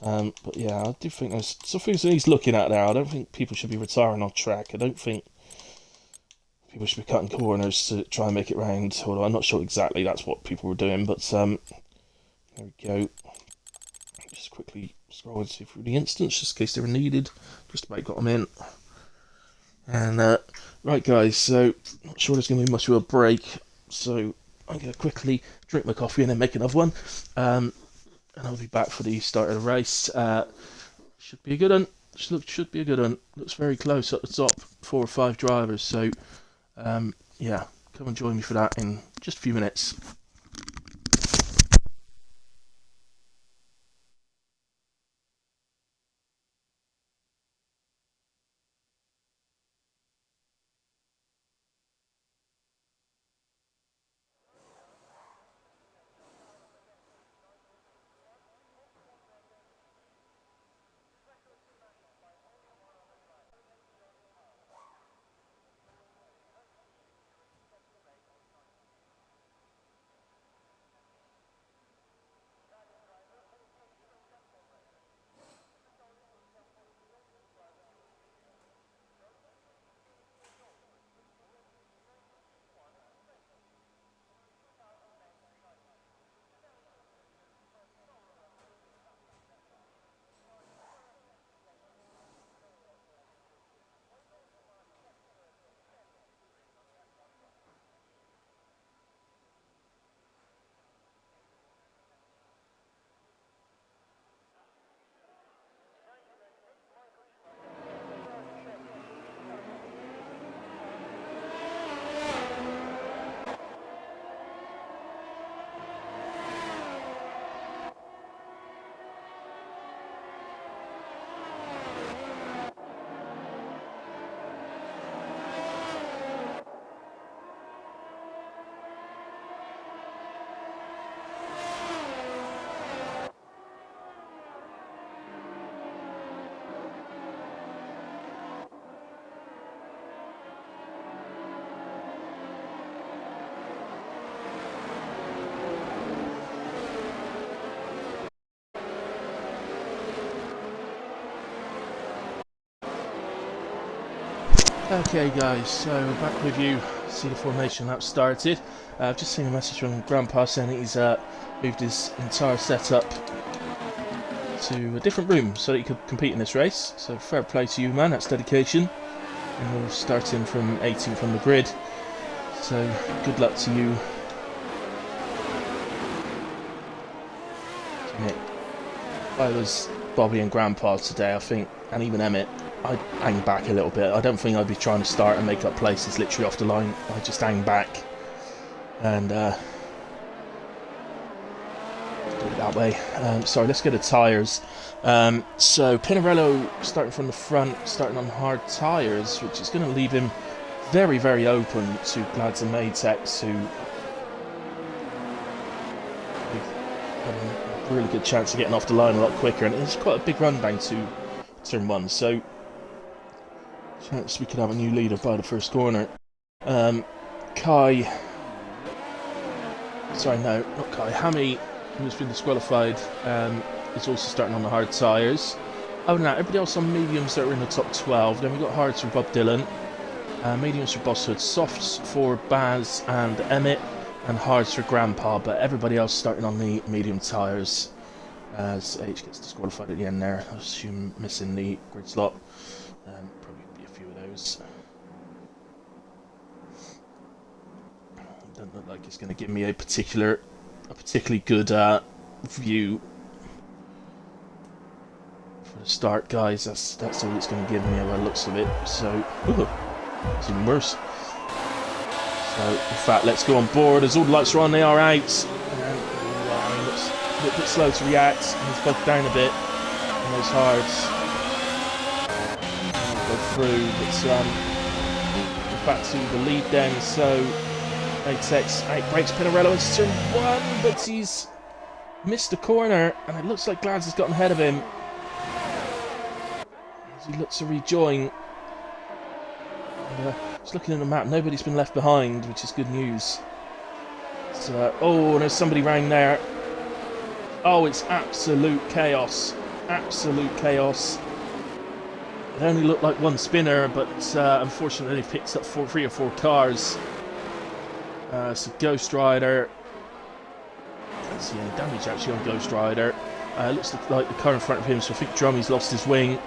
But yeah, I do think there's some things that he's looking at there. I don't think people should be retiring on track. I don't think people should be cutting corners to try and make it round, although I'm not sure exactly that's what people were doing. But there we go. Just quickly scrolling through the instants, just in case they were needed. Just about got them in. And right, guys, so not sure there's going to be much of a break, so I'm going to quickly drink my coffee and then make another one. And I'll be back for the start of the race. Should be a good one. Should be a good one. Looks very close at the top, 4 or 5 drivers. So, yeah, come and join me for that in just a few minutes. Okay, guys, so we're back with you. See the formation that started. I've just seen a message from Grandpa saying that he's moved his entire setup to a different room so that he could compete in this race. So fair play to you, man. That's dedication. And we're starting from 18th on the grid. So good luck to you. If I was Bobby and Grandpa today, I think, and even Emmett, I'd hang back a little bit. I don't think I'd be trying to start and make up places literally off the line. I'd just hang back and do it that way. Sorry, let's get the tyres. So Pinarello starting from the front, starting on hard tyres, which is going to leave him very, very open to Glads and Matex, who have a really good chance of getting off the line a lot quicker. And it's quite a big run down to turn 1, so chance we could have a new leader by the first corner. Hammy, who's been disqualified, is also starting on the hard tyres. Other than that, everybody else on mediums that are in the top 12. Then we've got hards for Bob Dylan, mediums for Boss Hood, softs for Baz and Emmett, and hards for Grandpa, but everybody else starting on the medium tyres. As H gets disqualified at the end there, I assume missing the grid slot. Probably be a few of those. Doesn't look like it's going to give me a particularly good view for the start, guys. That's all it's going to give me by the looks of it. So, it's even worse. So, in fact, let's go on board. As all the lights are on, they are out. And looks a little bit slow to react. And he's bogged down a bit on those hards. Go through, but back to the lead then. So, Matex outbreaks Pinarello into turn 1, but he's missed the corner, and it looks like Glads has gotten ahead of him as he looks to rejoin. And, just looking at the map, nobody's been left behind, which is good news. So, oh, there's somebody round there. Oh, it's absolute chaos. Absolute chaos. It only looked like one spinner, but unfortunately they picked up 3 or 4 cars. So Ghost Rider. Can't see any damage actually on Ghost Rider. Looks like the car in front of him, so I think Drummy's lost his wing.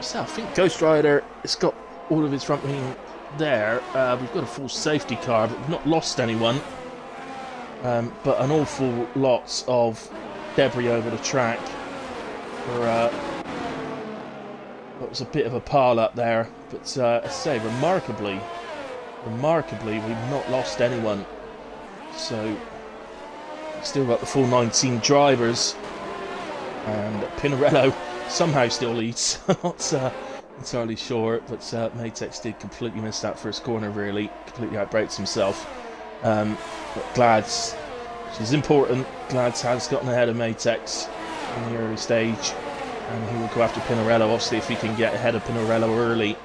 So I think Ghost Rider has got all of his front wing there. We've got a full safety car, but we've not lost anyone. But an awful lot of debris over the track. For it was a bit of a pile up there, but as I say, remarkably, we've not lost anyone. So still got the full 19 drivers, and Pinarello somehow still leads. Not entirely sure, but Matex did completely miss that first corner. Really, completely outbrakes himself. But Glads, which is important, Glads has gotten ahead of Matex in the early stage, and he will go after Pinarello. Obviously, if he can get ahead of Pinarello early,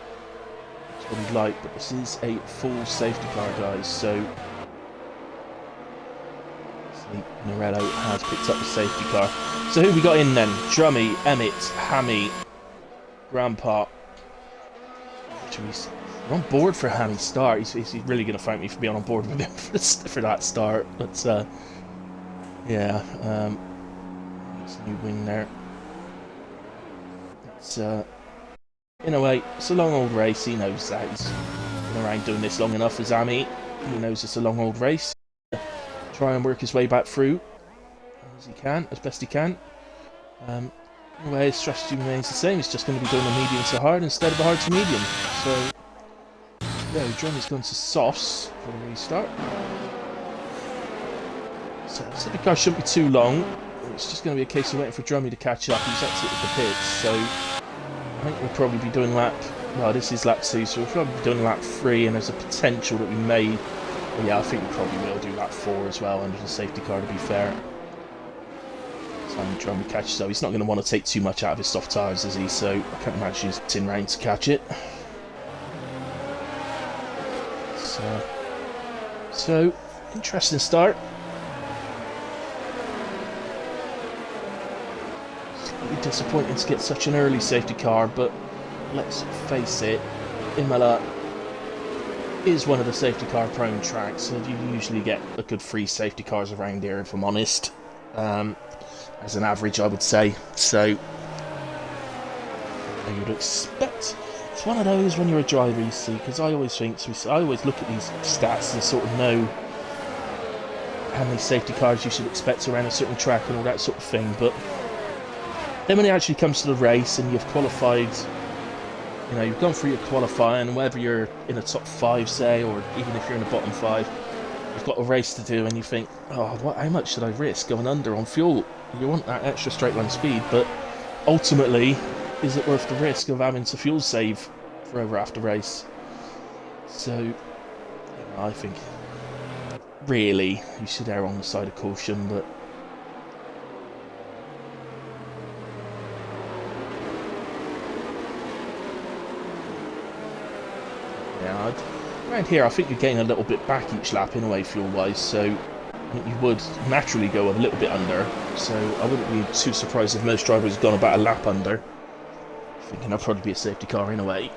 that's what he'd like. But this is a full safety car, guys. So Pinarello has picked up the safety car. So who we got in then? Drummy, Emmett, Hammy, Grandpa. We're on board for Hammy's start. He's really going to thank me for being on board with him for that start. But yeah, it's a new wing there. It's in a way, it's a long old race. He knows that. He's been around doing this long enough as Hammy. He knows it's a long old race. Try and work his way back through as he can, as best he can. Anyway, his strategy remains the same. He's just going to be doing a medium to hard instead of a hard to medium. So, yeah, Drummy's gone to softs for the restart. So, the car shouldn't be too long. It's just going to be a case of waiting for Drummy to catch up. He's exited the pits, so I think we'll probably be doing lap. Well, this is lap 2, so we'll probably be doing lap 3, and there's a potential that we may. Well, yeah, I think we probably will do lap 4 as well under the safety car, to be fair. Drummy catches, so he's not going to want to take too much out of his soft tyres, is he? So I can't imagine he's in rain to catch it. So interesting start. Slightly disappointing to get such an early safety car, but let's face it, Imola is one of the safety car prone tracks, so you usually get a good 3 safety cars around here, if I'm honest. As an average, I would say. So you would expect. It's one of those when you're a driver, you see, because I always think, I always look at these stats and sort of know how many safety cars you should expect around a certain track and all that sort of thing. But then when it actually comes to the race and you've qualified, you know, you've gone through your qualifying, whether you're in the top 5, say, or even if you're in the bottom 5, you've got a race to do, and you think, oh, how much should I risk going under on fuel? You want that extra straight line speed, but ultimately, is it worth the risk of having to fuel save forever after race? So, you know, I think really you should err on the side of caution, but yeah, around here I think you're getting a little bit back each lap in a way fuel wise, so I think you would naturally go a little bit under, so I wouldn't be too surprised if most drivers had gone about a lap under, thinking that'd probably be a safety car in a way.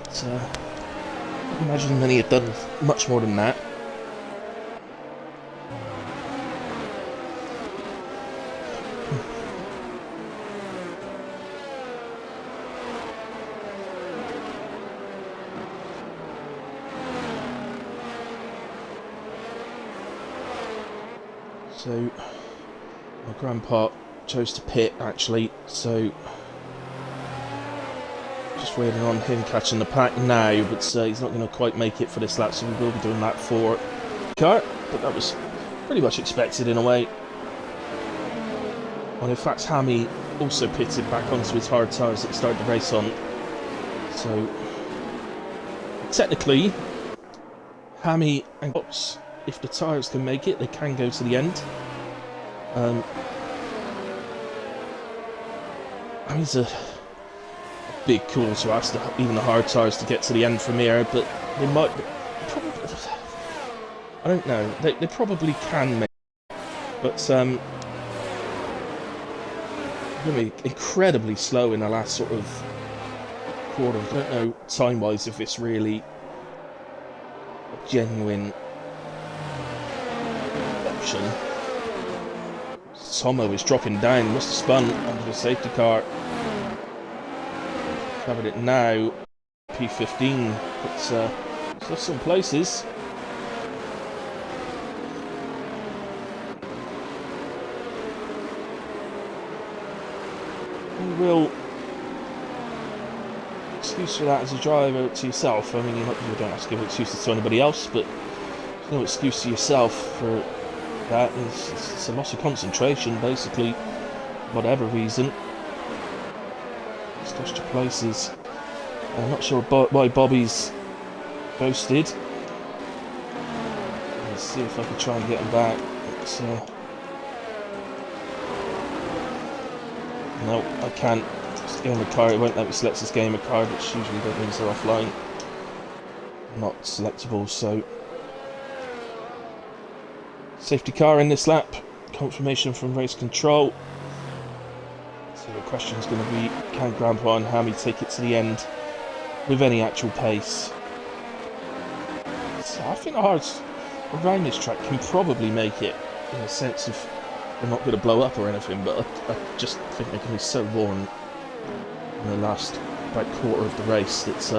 But I imagine many had done much more than that. So, my grandpa chose to pit actually, so just waiting on him catching the pack now, but he's not going to quite make it for this lap, so we will be doing lap 4 car, but that was pretty much expected in a way. Well, in fact, Hammy also pitted back onto his hard tyres that he started the race on, so technically, Hammy and Ops, if the tyres can make it, they can go to the end. I mean, it's a big call to ask even the hard tyres to get to the end from here, but they might. Probably, I don't know. They probably can make it, but going to be incredibly slow in the last sort of quarter. I don't know time-wise if it's really a genuine option. Tomo is dropping down, must have spun under the safety car. Covered it now. P15, but it's some places. You will excuse for that as a driver to yourself. I mean, you don't have to give excuses to anybody else, but there's no excuse to yourself for that. It's a loss of concentration, basically, whatever reason. It's lost your places. I'm not sure why Bobby's ghosted. Let's see if I can try and get him back. No, I can't. This game of card, it won't let me select this game of card, which usually that means they're offline. Not selectable, so. Safety car in this lap. Confirmation from race control. So the question is going to be, can Grandpa and Hammy take it to the end with any actual pace? So I think the hards around this track can probably make it, in the sense of they're not going to blow up or anything, but I just think they're going to be so worn in the last about quarter of the race that's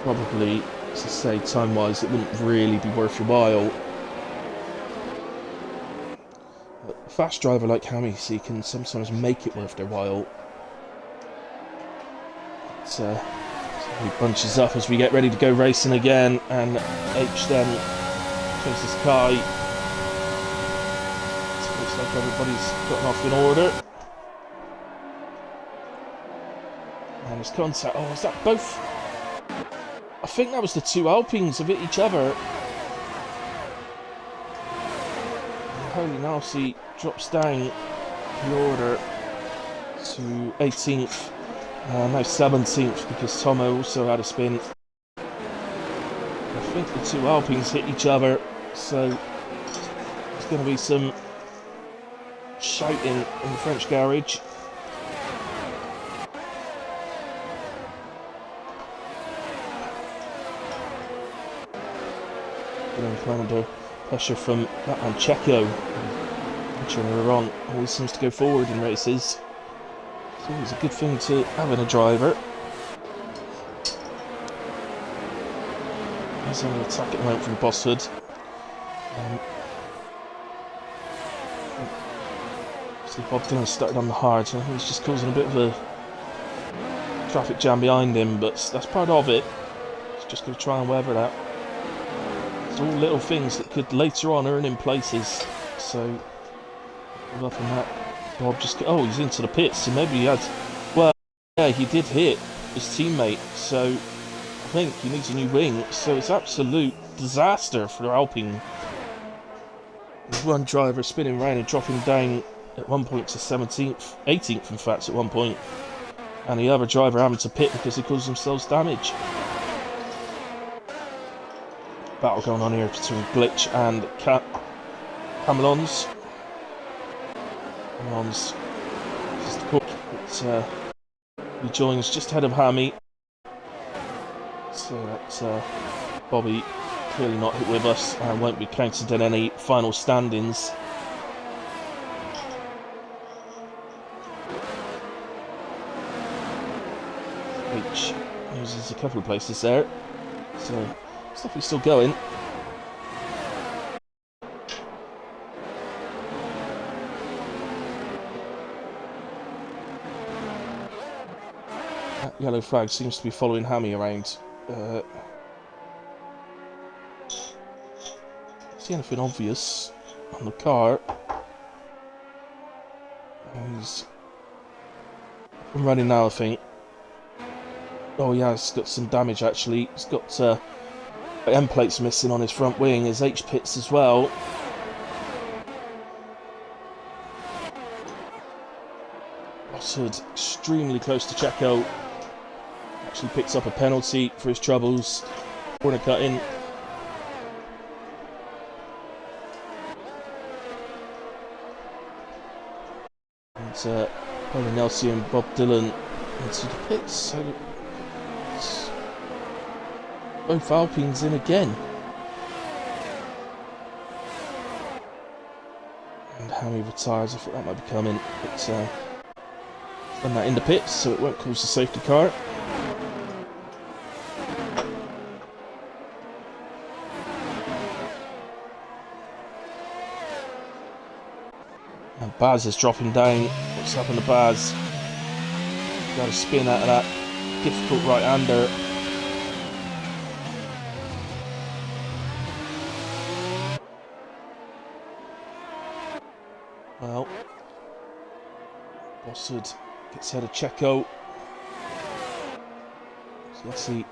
probably, as I say, time-wise, it wouldn't really be worth your while. But a fast driver like Hammy, so you can sometimes make it worth their while. So he bunches up as we get ready to go racing again, and H then turns the sky. So it looks like everybody's gotten off in order. And there's contact. Oh, is that both? I think that was the two Alpines have hit each other. Holy Nasty drops down the order to 18th. Now 17th because Tomo also had a spin. I think the two Alpines hit each other, so there's going to be some shouting in the French garage. Come under pressure from that man Checo, which are wrong, always seems to go forward in races. It's always a good thing to have in a driver. He's on the attack at the moment from Bosshood. See, Bob Dylan started on the hard, so I think he's just causing a bit of a traffic jam behind him, but that's part of it. He's just going to try and weather that. It's all little things that could later on earn him places. So, up in that, Bob just he's into the pits, so maybe he had. Well, yeah, he did hit his teammate, so I think he needs a new wing. So it's absolute disaster for Alpine. There's one driver spinning around and dropping down at one point to 17th, 18th, in fact, at one point, and the other driver having to pit because he caused themselves damage. Battle going on here between Glitch and Camelons. Camelons just quick. He joins just ahead of Hammy. So that's Bobby clearly not hit with us and won't be counted in any final standings. H loses a couple of places there. So it's definitely still going. That yellow flag seems to be following Hammy around. See anything obvious on the car? He's running now, I think. Oh yeah, he's got some damage actually. He's got end plates missing on his front wing. His H pits as well. Stood extremely close to Checo. Actually picks up a penalty for his troubles. Corner cutting. And Ollie Nelson and Bob Dylan into the pits. So both Alpines in again. And Hammy retires. I thought that might be coming, but done that in the pits, so it won't cause the safety car. And Baz is dropping down. What's happened to Baz? Got a spin out of that difficult right-hander. Well, Bosswood gets ahead of Checo. So let's see.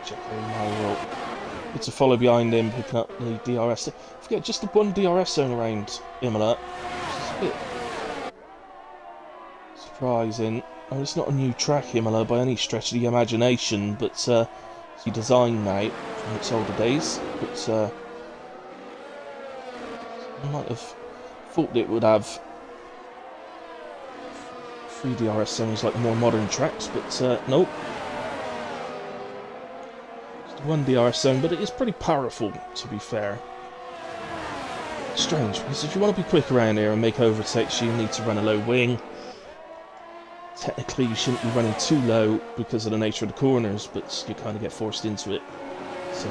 Checo now will get to follow behind him, picking up the DRS. I forget, just the one DRS zone around Imola, which is a bit surprising. I mean, it's not a new track, Imola, by any stretch of the imagination, but it's designed now from its older days. But I might have thought it would have 3 DRS zones like the more modern tracks, but nope. Just 1 DRS zone, but it is pretty powerful, to be fair. Strange, because if you want to be quick around here and make overtakes, you need to run a low wing. Technically, you shouldn't be running too low because of the nature of the corners, but you kind of get forced into it. So,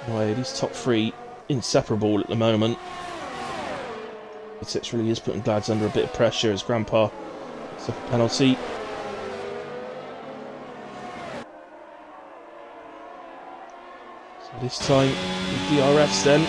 anyway, these top 3 inseparable at the moment. It really is putting Glads under a bit of pressure as Grandpa gets a penalty. So this time, the DRS then.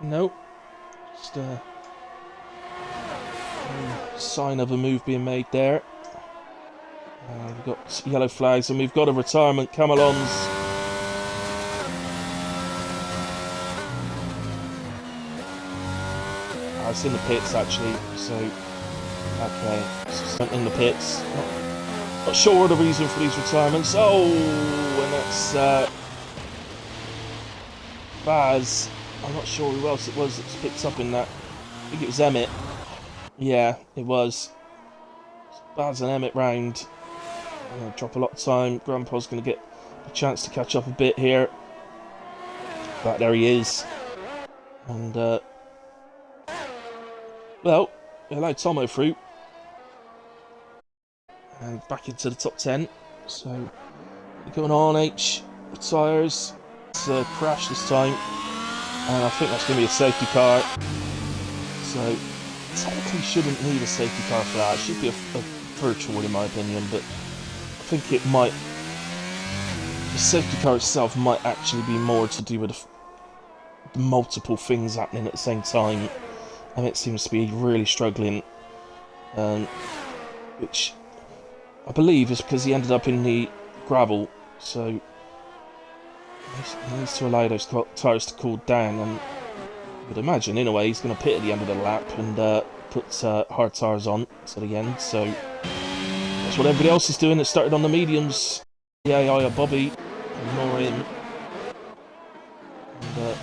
Nope. Just sign of a move being made there. We've got yellow flags and we've got a retirement. Camelons. It's in the pits actually, so okay, so in the pits. Not sure the reason for these retirements. Oh, and that's Baz. I'm not sure who else it was that's picked up in that. I think it was Emmett. Yeah, it was. Baz and Emmett round. I'm going to drop a lot of time. Grandpa's going to get a chance to catch up a bit here. But there he is. And, well, we allowed Tomo through. And back into the top 10. So, going on, H retires. It's a crash this time. And I think that's going to be a safety car. So, technically shouldn't need a safety car for that. It should be a virtual in my opinion, but I think it might... The safety car itself might actually be more to do with the multiple things happening at the same time. And it seems to be really struggling. Which I believe is because he ended up in the gravel. So he needs to allow those tyres to cool down. And I would imagine, in a way, he's going to pit at the end of the lap and put hard tyres on to the end. So that's what everybody else is doing that started on the mediums. The AI of Bobby, ignore him. And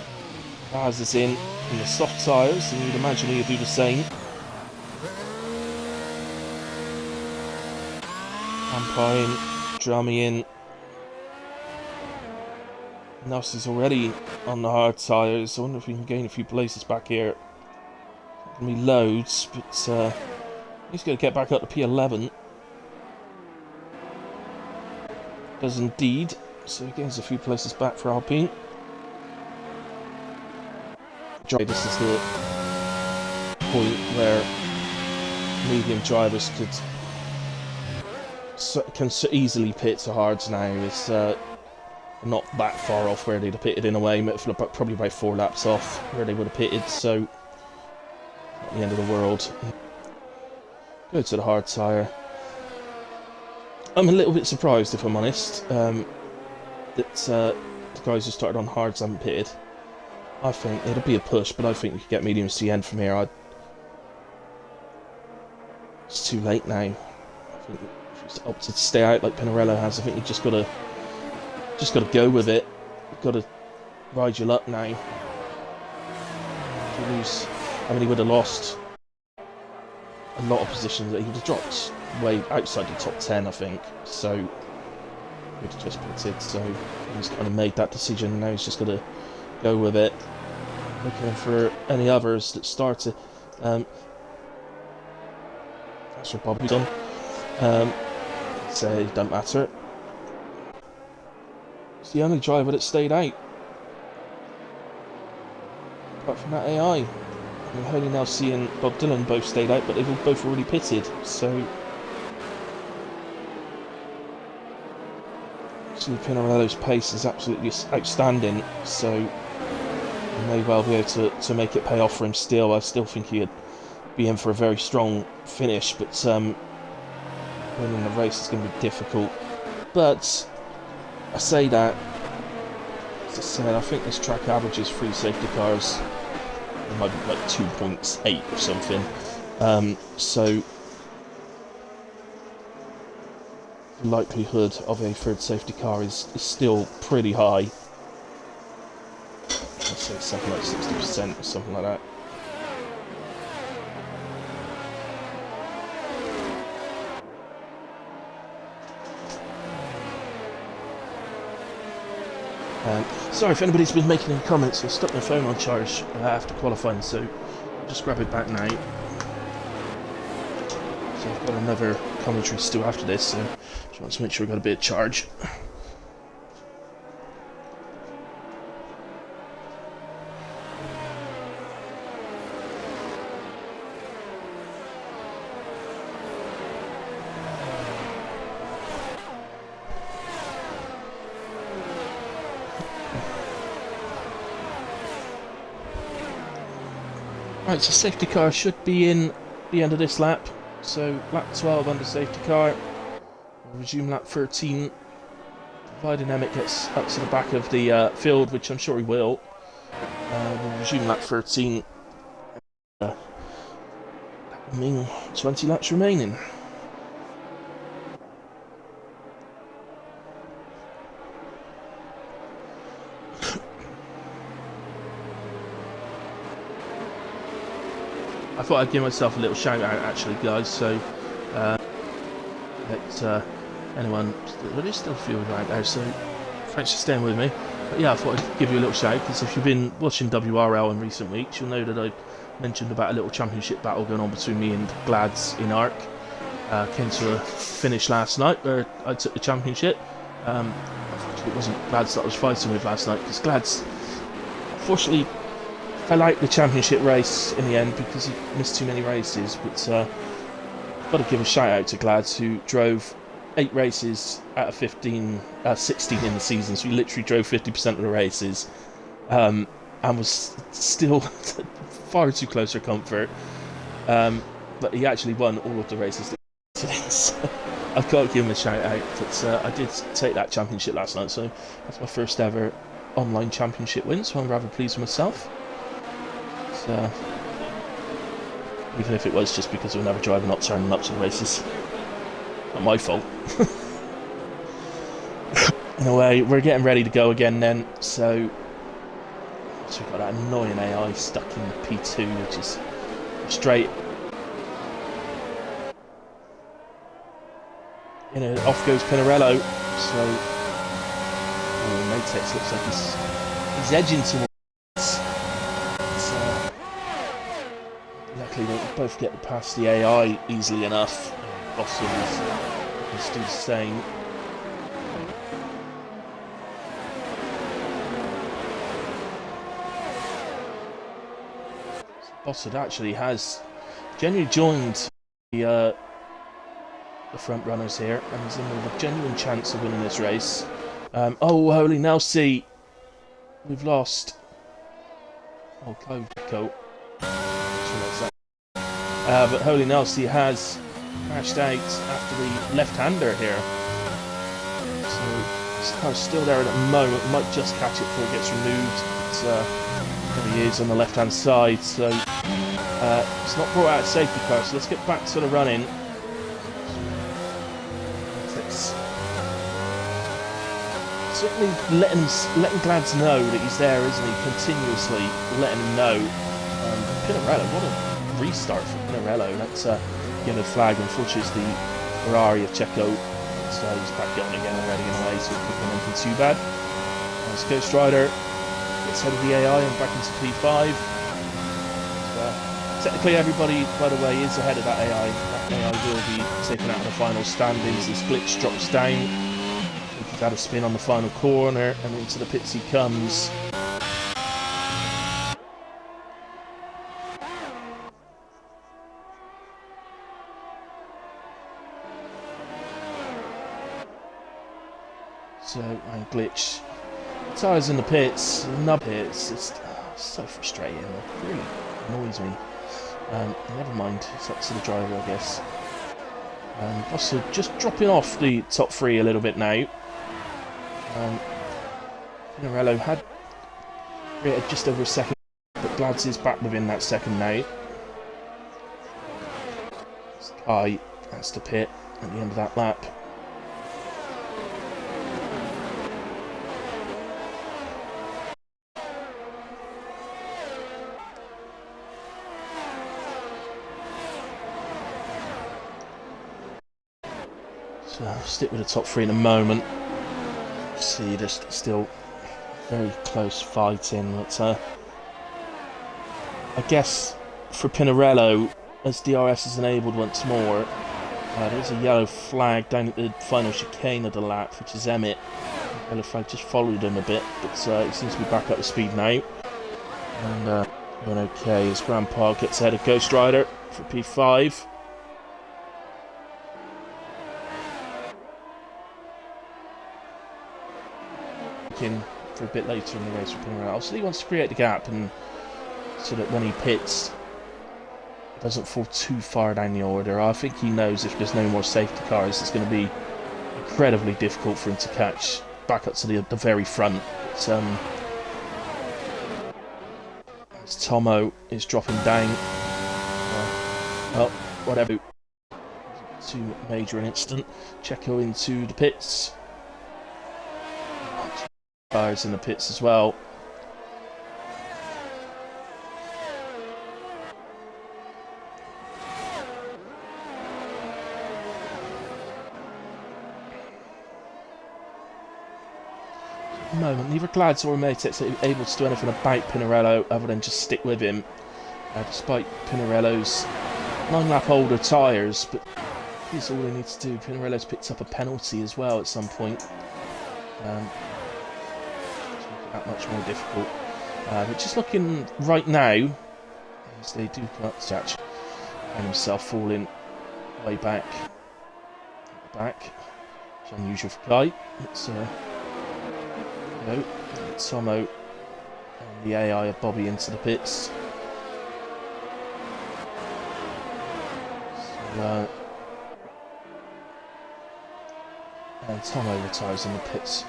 Baz is in the soft tyres, and you'd imagine he'd do the same. Ampi in, Drummy in. Nelson's already on the hard tyres. I wonder if we can gain a few places back here. Not going to be loads, but he's going to get back up to P11. Does indeed. So he gains a few places back for Alpine. This is the point where medium drivers can so easily pit to hards now. It's not that far off where they'd have pitted in a way, probably about 4 laps off where they would have pitted, so not the end of the world. Go to the hard tyre. I'm a little bit surprised, if I'm honest, that the guys who started on hards haven't pitted. I think it'll be a push, but I think we could get mediums to the end from here. It's too late now. I think if he's opted to stay out like Pinarello has, I think you just gotta go with it. You've got to ride your luck now. If you lose, I mean, he would have lost a lot of positions. He would have dropped way outside the top 10, I think. So he would have just pitted. So he's kind of made that decision. Now he's just got to go with it. Looking for any others that started. That's what Bobby's done. So it doesn't matter. It's the only driver that stayed out. Apart from that AI. I mean, Holy Nelsie and Bob Dylan both stayed out, but they've both already pitted, so... See, Pinarello's pace is absolutely outstanding, so... He may well be able to make it pay off for him still. I still think he'd be in for a very strong finish, but winning the race is going to be difficult. But I say that, as I said, I think this track averages 3 safety cars. It might be like 2.8 or something. So the likelihood of a third safety car is still pretty high. I'd say something like 60% or something like that. Sorry if anybody's been making any comments. I stuck my phone on charge after qualifying, so I'll just grab it back now. So I've got another commentary still after this, so just want to make sure I've got a bit of charge. Right, so safety car should be in the end of this lap. So lap 12 under safety car. We'll resume lap 13. Providing Emmett gets up to the back of the field, which I'm sure he will. We'll resume lap 13. That will mean 20 laps remaining. I thought I'd give myself a little shout out actually, guys, so let anyone, there is still a few out there, so thanks for staying with me. But yeah, I thought I'd give you a little shout, because if you've been watching WRL in recent weeks, you'll know that I mentioned about a little championship battle going on between me and Glads in Arc. Came to a finish last night where I took the championship. Unfortunately it wasn't Glads that I was fighting with last night, because Glads unfortunately fell out the championship race in the end because he missed too many races. But I've got to give a shout out to Glads, who drove 8 races out of 16 in the season, so he literally drove 50% of the races, and was still far too close for comfort. But he actually won all of the races today, so I've got to give him a shout out. But I did take that championship last night, so that's my first ever online championship win, so I'm rather pleased with myself. So, even if it was just because of never driving up, turning up to the races. Not my fault. Anyway, we're getting ready to go again then, so we've got that annoying AI stuck in the P2, which is straight. You know, off goes Pinarello, so Matex looks like he's edging towards. Luckily they both get past the AI easily enough. Boston is do the same. Bossard actually has genuinely joined the front runners here, and he's in with a genuine chance of winning this race. Oh, holy Nelsie! We've lost. Oh, Clove coat. But Holy Nelsie has crashed out after the left-hander here. So this car's still there at the moment. Might just catch it before it gets removed. There he is on the left-hand side. So it's not brought out a safety car. So let's get back to the running. Certainly letting Glads know that he's there, isn't he? Continuously letting him know. Pinarello, what a restart for Pinarello. That's yellow flag. Unfortunately, it's the Ferrari of Checo. So he's back going again already in a way, so it couldn't be anything too bad. Nice Ghost Rider gets out of the AI and back into P5. So, technically, everybody, by the way, is ahead of that AI. That AI will be taken out of the final standings. This glitch drops down. He's had a spin on the final corner, and into the pits he comes. So, and glitch. Tyres in the pits, nub hits. It's so frustrating. It really annoys me. Never mind, it's up to the driver, I guess. Also, just dropping off the top three a little bit now. Pinarello had created just over a second, but Glads is back within that second now. Sky has to pit at the end of that lap. So I'll stick with the top three in a moment. See, there's still very close fighting, but I guess for Pinarello, as DRS is enabled once more, there's a yellow flag down at the final chicane of the lap, which is Emmett. The yellow flag just followed him a bit, but he seems to be back up to speed now. And going okay, his grandpa gets ahead of Ghost Rider for P5. For a bit later in the race for Pinarello. So he wants to create the gap, and so that when he pits, it doesn't fall too far down the order. I think he knows if there's no more safety cars, it's going to be incredibly difficult for him to catch back up to the very front. But, as Tomo is dropping down, well, whatever. Too major an incident. Checo into the pits. Tires in the pits as well. At the moment, neither Glads or Matex are able to do anything about Pinarello other than just stick with him, despite Pinarello's 9-lap older tyres. But here's all they need to do. Pinarello's picked up a penalty as well at some point. That much more difficult. But just looking right now, as they do catch, and himself falling way back, at the back, which is unusual for Kai. It's Tomo and the AI of Bobby into the pits. So, and Tomo retires in the pits.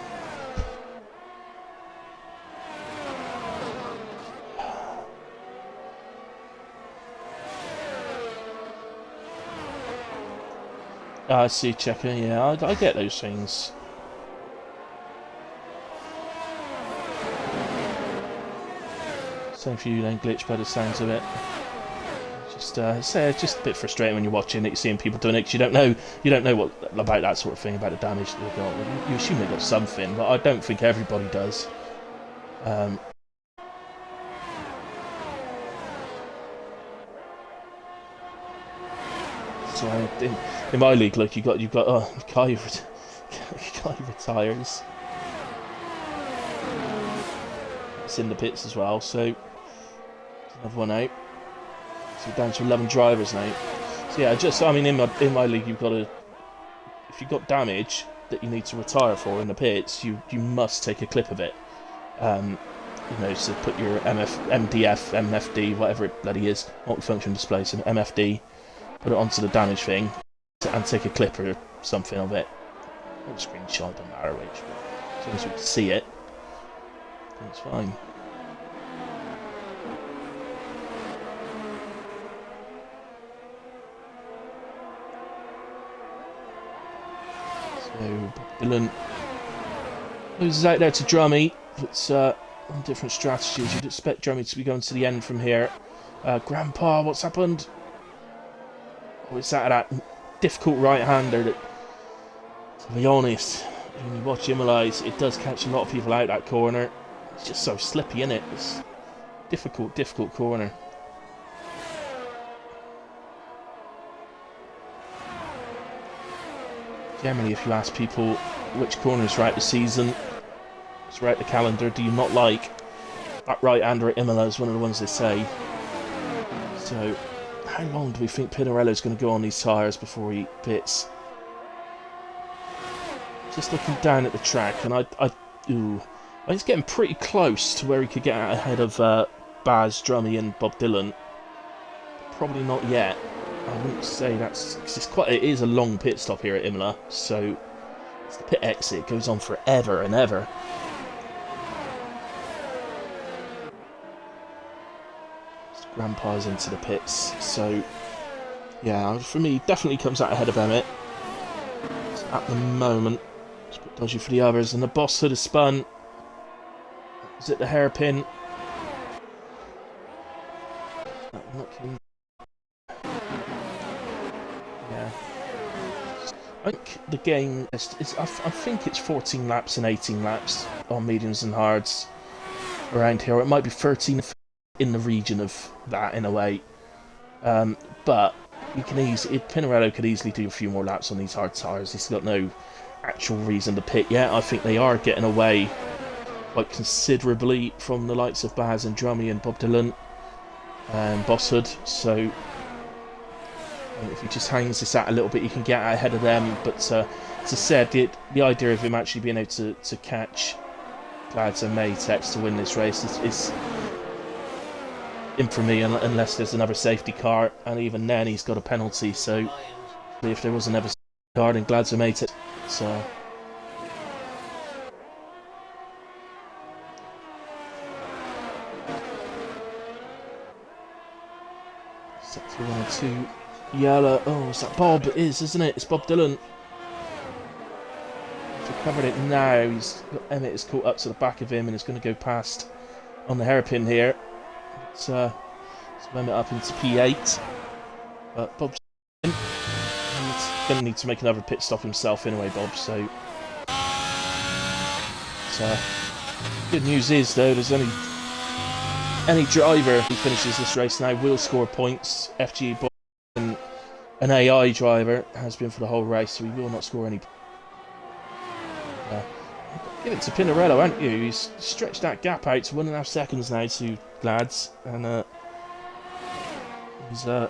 I see, Checker, yeah, I get those things. Same for you then, Glitch, by the sounds of it. Just, it's just a bit frustrating when you're watching it, you're seeing people doing it, because you don't know what about that sort of thing, about the damage that they've got. Well, you assume they've got something, but I don't think everybody does. So in my league, look, you've got Kai retires. It's in the pits as well, so another one out. So we're down to 11 drivers now. So yeah, I mean, in my league, you've got to, if you've got damage that you need to retire for in the pits, you must take a clip of it. So put your MFD, whatever it bloody is, multifunction display, so MFD. Put it onto the damage thing, and take a clip or something of it. Or a screenshot, doesn't matter which, but as long as we can see it, then it's fine. So, Dylan loses out there to Drummy. It's on different strategies. You'd expect Drummy to be going to the end from here. Grandpa, what's happened? Oh, it's out of that difficult right-hander that, to be honest, when you watch Immobilize, it does catch a lot of people out that corner. It's just so slippy, innit? It's difficult corner. Generally, if you ask people which corners throughout the season, throughout the calendar, do you not like, that right-hander at Imola is one of the ones they say. So, how long do we think Pinarello's going to go on these tyres before he pits? Just looking down at the track, and he's getting pretty close to where he could get out ahead of Baz, Drummy, and Bob Dylan. Probably not yet. I wouldn't say that's... It is a long pit stop here at Imola, so it's the pit exit goes on forever and ever. Grandpa's into the pits, so yeah, for me, definitely comes out ahead of Emmett at the moment. It's a bit dodgy for the others, and the boss hood has spun. Is it the hairpin? Yeah. I think the game is I think it's 14 laps and 18 laps on mediums and hards around here. It might be 13 in the region of that in a way. But you can Pinarello could easily do a few more laps on these hard tyres. He's got no actual reason to pit yet. I think they are getting away quite considerably from the likes of Baz and Drummy and Bob Dylan and Boss Hood. So if he just hangs this out a little bit, you can get out ahead of them. But as I said, the idea of him actually being able to catch Glads and Matex to win this race is in for me, unless there's another safety car, and even then he's got a penalty. So if there was another safety car, then Glads and Matex. So sector 1 and 2. Yellow. Oh, is that Bob? It is, isn't it? It's Bob Dylan. He's recovered it now. Emmett is caught up to the back of him and is going to go past on the hairpin here. Let's swim it up into P8. But Bob's going to need to make another pit stop himself anyway, Bob. So good news is, though, there's only any driver who finishes this race now will score points. FGE Bob, an AI driver, has been for the whole race, so he will not score any. Give it to Pinarello, haven't you? He's stretched that gap out to 1.5 seconds now to Glads, and he's on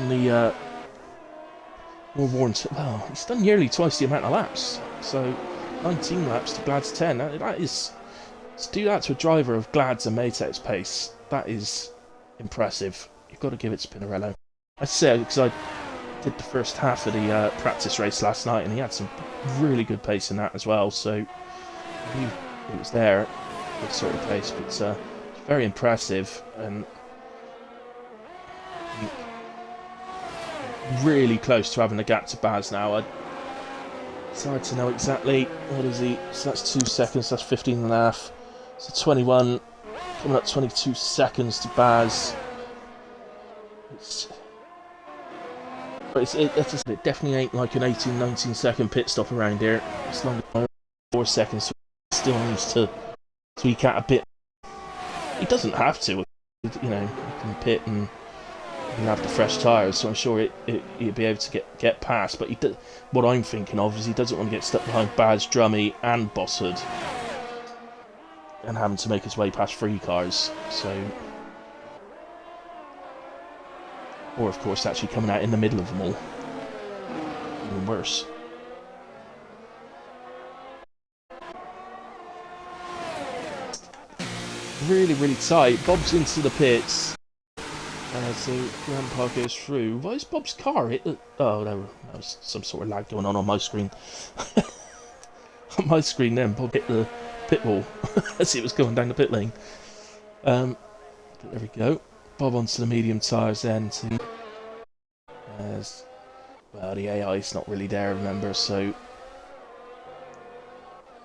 the more worn. Well, he's done nearly twice the amount of laps, so 19 laps to Glads 10. That is, to do that to a driver of Glads and Matex pace, that is impressive. You've got to give it to Pinarello. I say because I did the first half of the practice race last night, and he had some really good pace in that as well. So it was there, good sort of pace, but it's very impressive and really close to having a gap to Baz now. It's hard to know exactly what is he. So that's 2 seconds. That's 15.5. So 21. Coming up 22 seconds to Baz. It definitely ain't like an 18-19 second pit stop around here. It's longer than 4 seconds, so he still needs to tweak out a bit. He doesn't have to, you know, he can pit and have the fresh tyres, so I'm sure he'll be able to get past. But what I'm thinking of is he doesn't want to get stuck behind Baz, Drummy and Boss Hood and having to make his way past 3 cars. So, or of course actually coming out in the middle of them all. Even worse. Really, really tight. Bob's into the pits. So Grandpa goes through. Why is Bob's car hit the... Oh, no, that was some sort of lag going on my screen. On my screen then, Bob hit the pit wall as it was going down the pit lane. But there we go. Bob onto the medium tyres then. As well, the AI is not really there, remember, so...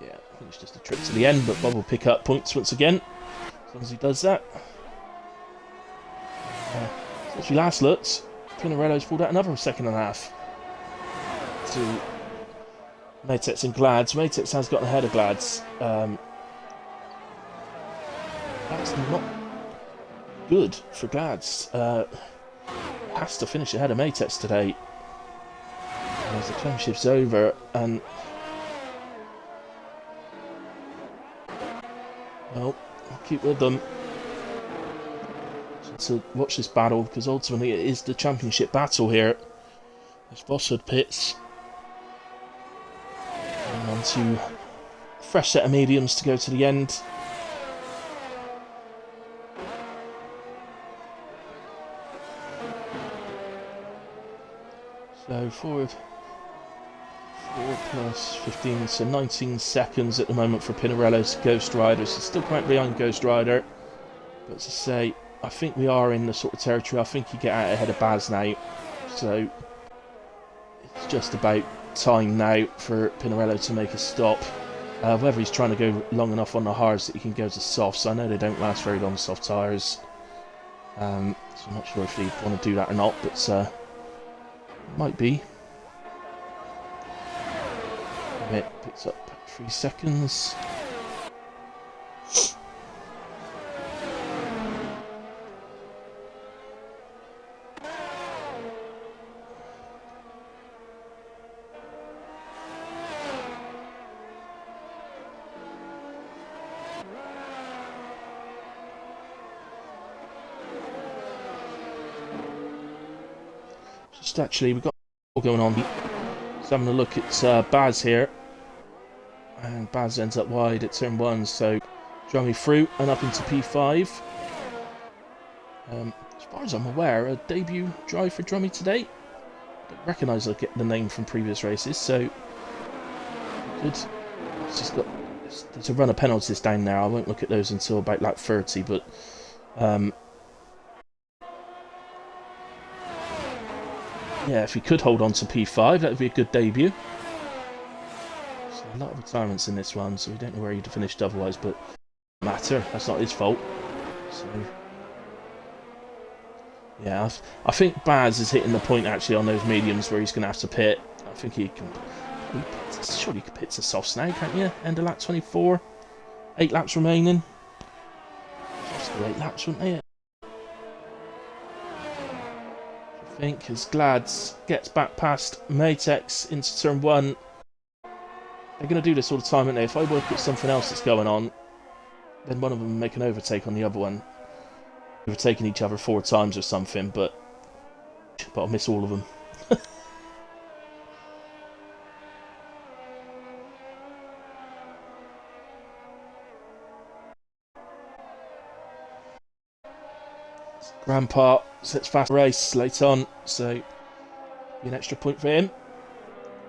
Yeah, I think it's just a trip to the end, but Bob will pick up points once again, as long as he does that. Since we last looked, Pinarello's pulled out another second and a half to Matex and Glads. Matex has got ahead of Glads. That's not good for Glads. Has to finish ahead of Matex today. As the championship's over, and well, I'll keep with them to watch this battle, because ultimately it is the championship battle here. As Bosswood pits, and on to a fresh set of mediums to go to the end. So forward 4 plus 15, so 19 seconds at the moment for Pinarello's Ghost Rider. So still quite behind Ghost Rider, but to say, I think we are in the sort of territory. I think you get out ahead of Baz now, so it's just about time now for Pinarello to make a stop. Whether he's trying to go long enough on the hards that he can go to softs. I know they don't last very long, soft tyres, so I'm not sure if he'd want to do that or not, but might be. It picks up 3 seconds. Just actually, we've got going on. Just having a look at Baz here, and Baz ends up wide at turn 1, so Drummy through and up into P5. As far as I'm aware, a debut drive for Drummy today. I don't recognise the name from previous races, so good. It's just got there's a run of penalties down there. I won't look at those until about lap 30, but yeah, if he could hold on to P5, that would be a good debut. So a lot of retirements in this one, so we don't know where he'd have finished otherwise, but no matter, that's not his fault. So yeah, I think Baz is hitting the point actually on those mediums where he's going to have to pit. I think he can. Surely you could pit to softs now, can't you? End of lap 24, 8 laps remaining. Just 8 laps, wouldn't they? I think as Glads gets back past Matex into turn 1. They're going to do this all the time, aren't they? If I work at something else that's going on, then one of them make an overtake on the other one. Overtaking each other 4 times or something, but I'll miss all of them. Grandpa sets fast race late on, so be an extra point for him.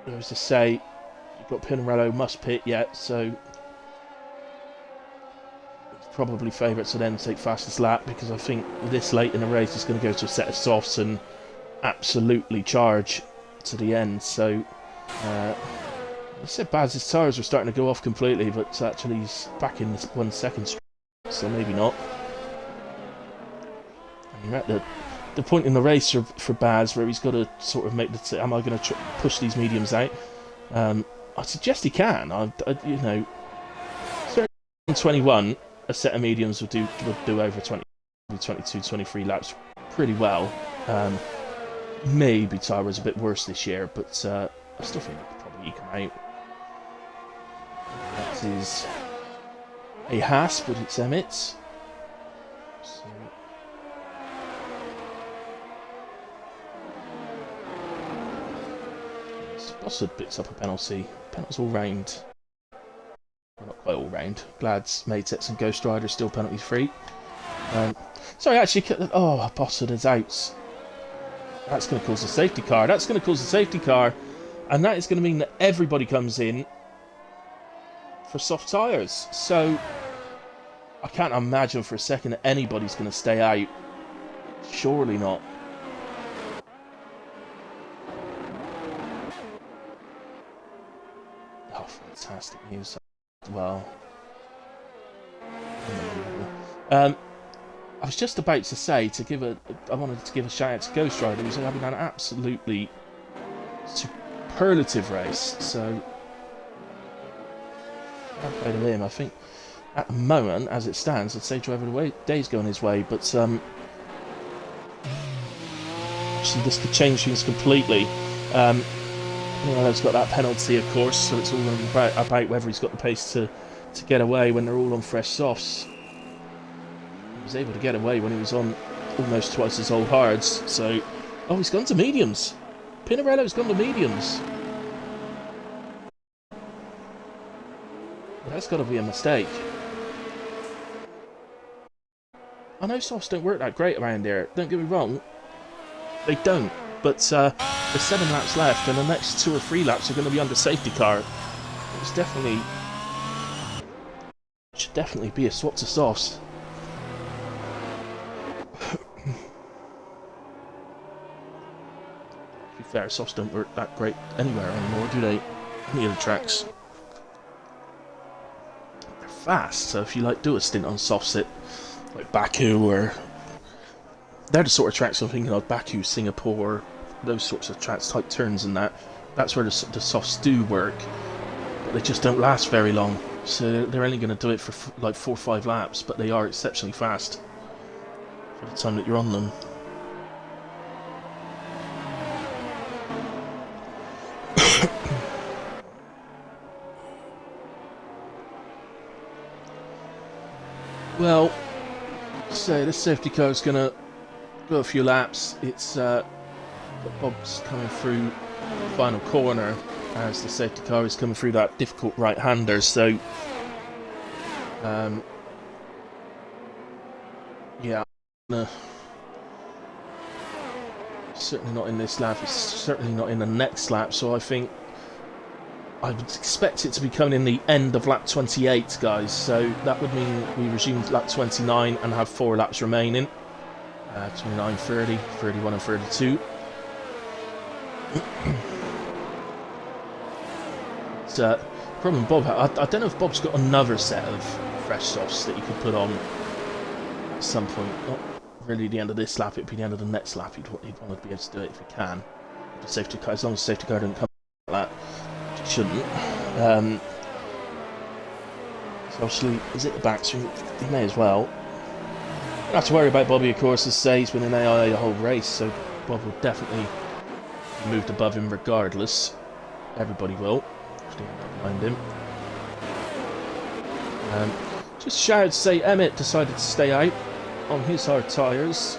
As I say, you've got Pinarello must pit yet, so it's probably favourite to then take fastest lap, because I think this late in the race is going to go to a set of softs and absolutely charge to the end. So I said Baz's tyres were starting to go off completely, but actually he's back in this 1 second, so maybe not. And you're at the point in the race for Baz where he's got to sort of make the am I going to push these mediums out? I suggest he can. You know, certainly in 21, a set of mediums would do over 20, 22, 23 laps pretty well. Maybe Tyra's a bit worse this year, but I still think they could probably eke him out. That is a Haas, but it's Emmett's. So Bosswood picks up a penalty. Penalties all round. Well, not quite all round. Glads, Matex and Ghost Rider still penalty free. Sorry, actually, oh, Bossard is out. That's going to cause a safety car. That's going to cause a safety car. And that is going to mean that everybody comes in for soft tyres. So, I can't imagine for a second that anybody's going to stay out. Surely not. Oh, fantastic news. Well. I was just about to say I wanted to give a shout out to Ghost Rider, who's having an absolutely superlative race. So, fair play to him. I think at the moment, as it stands, I'd say Driver Day's going his way, but actually this could change things completely. He's got that penalty, of course, so it's all about whether he's got the pace to get away when they're all on fresh softs. He was able to get away when he was on almost twice his old hards. So, oh, he's gone to mediums. Pinarello's gone to mediums. That's got to be a mistake. I know softs don't work that great around here. Don't get me wrong, they don't. But there's 7 laps left, and the next 2 or 3 laps are going to be under safety car. It's should definitely be a swap to softs. To be fair, softs don't work that great anywhere anymore, do they? Any of the tracks. They're fast, so if you do a stint on softs at like Baku, or they're the sort of tracks I'm thinking of, Baku, Singapore, those sorts of tracks, tight turns and that's where the softs do work, but they just don't last very long. So they're only going to do it for like 4 or 5 laps, but they are exceptionally fast for the time that you're on them. Well, so this safety car is going to go a few laps. It's Bob's coming through the final corner as the safety car is coming through that difficult right-hander. So, yeah, certainly not in this lap. It's certainly not in the next lap. So I think I would expect it to be coming in the end of lap 28, guys. So that would mean we resume lap 29 and have 4 laps remaining. 29, 30, 31 and 32. But, problem Bob, I don't know if Bob's got another set of fresh softs that he could put on at some point. Not really the end of this lap, it'd be the end of the next lap. He'd want to be able to do it if he can. The safety car, as long as the safety car doesn't come like that, which it shouldn't. So obviously, he's at the back, so he may as well. Don't have to worry about Bobby, of course, as I say, he's been in AI the whole race, so Bob will definitely be moved above him regardless. Everybody will. Behind him. Just shout to say Emmett decided to stay out on his hard tyres.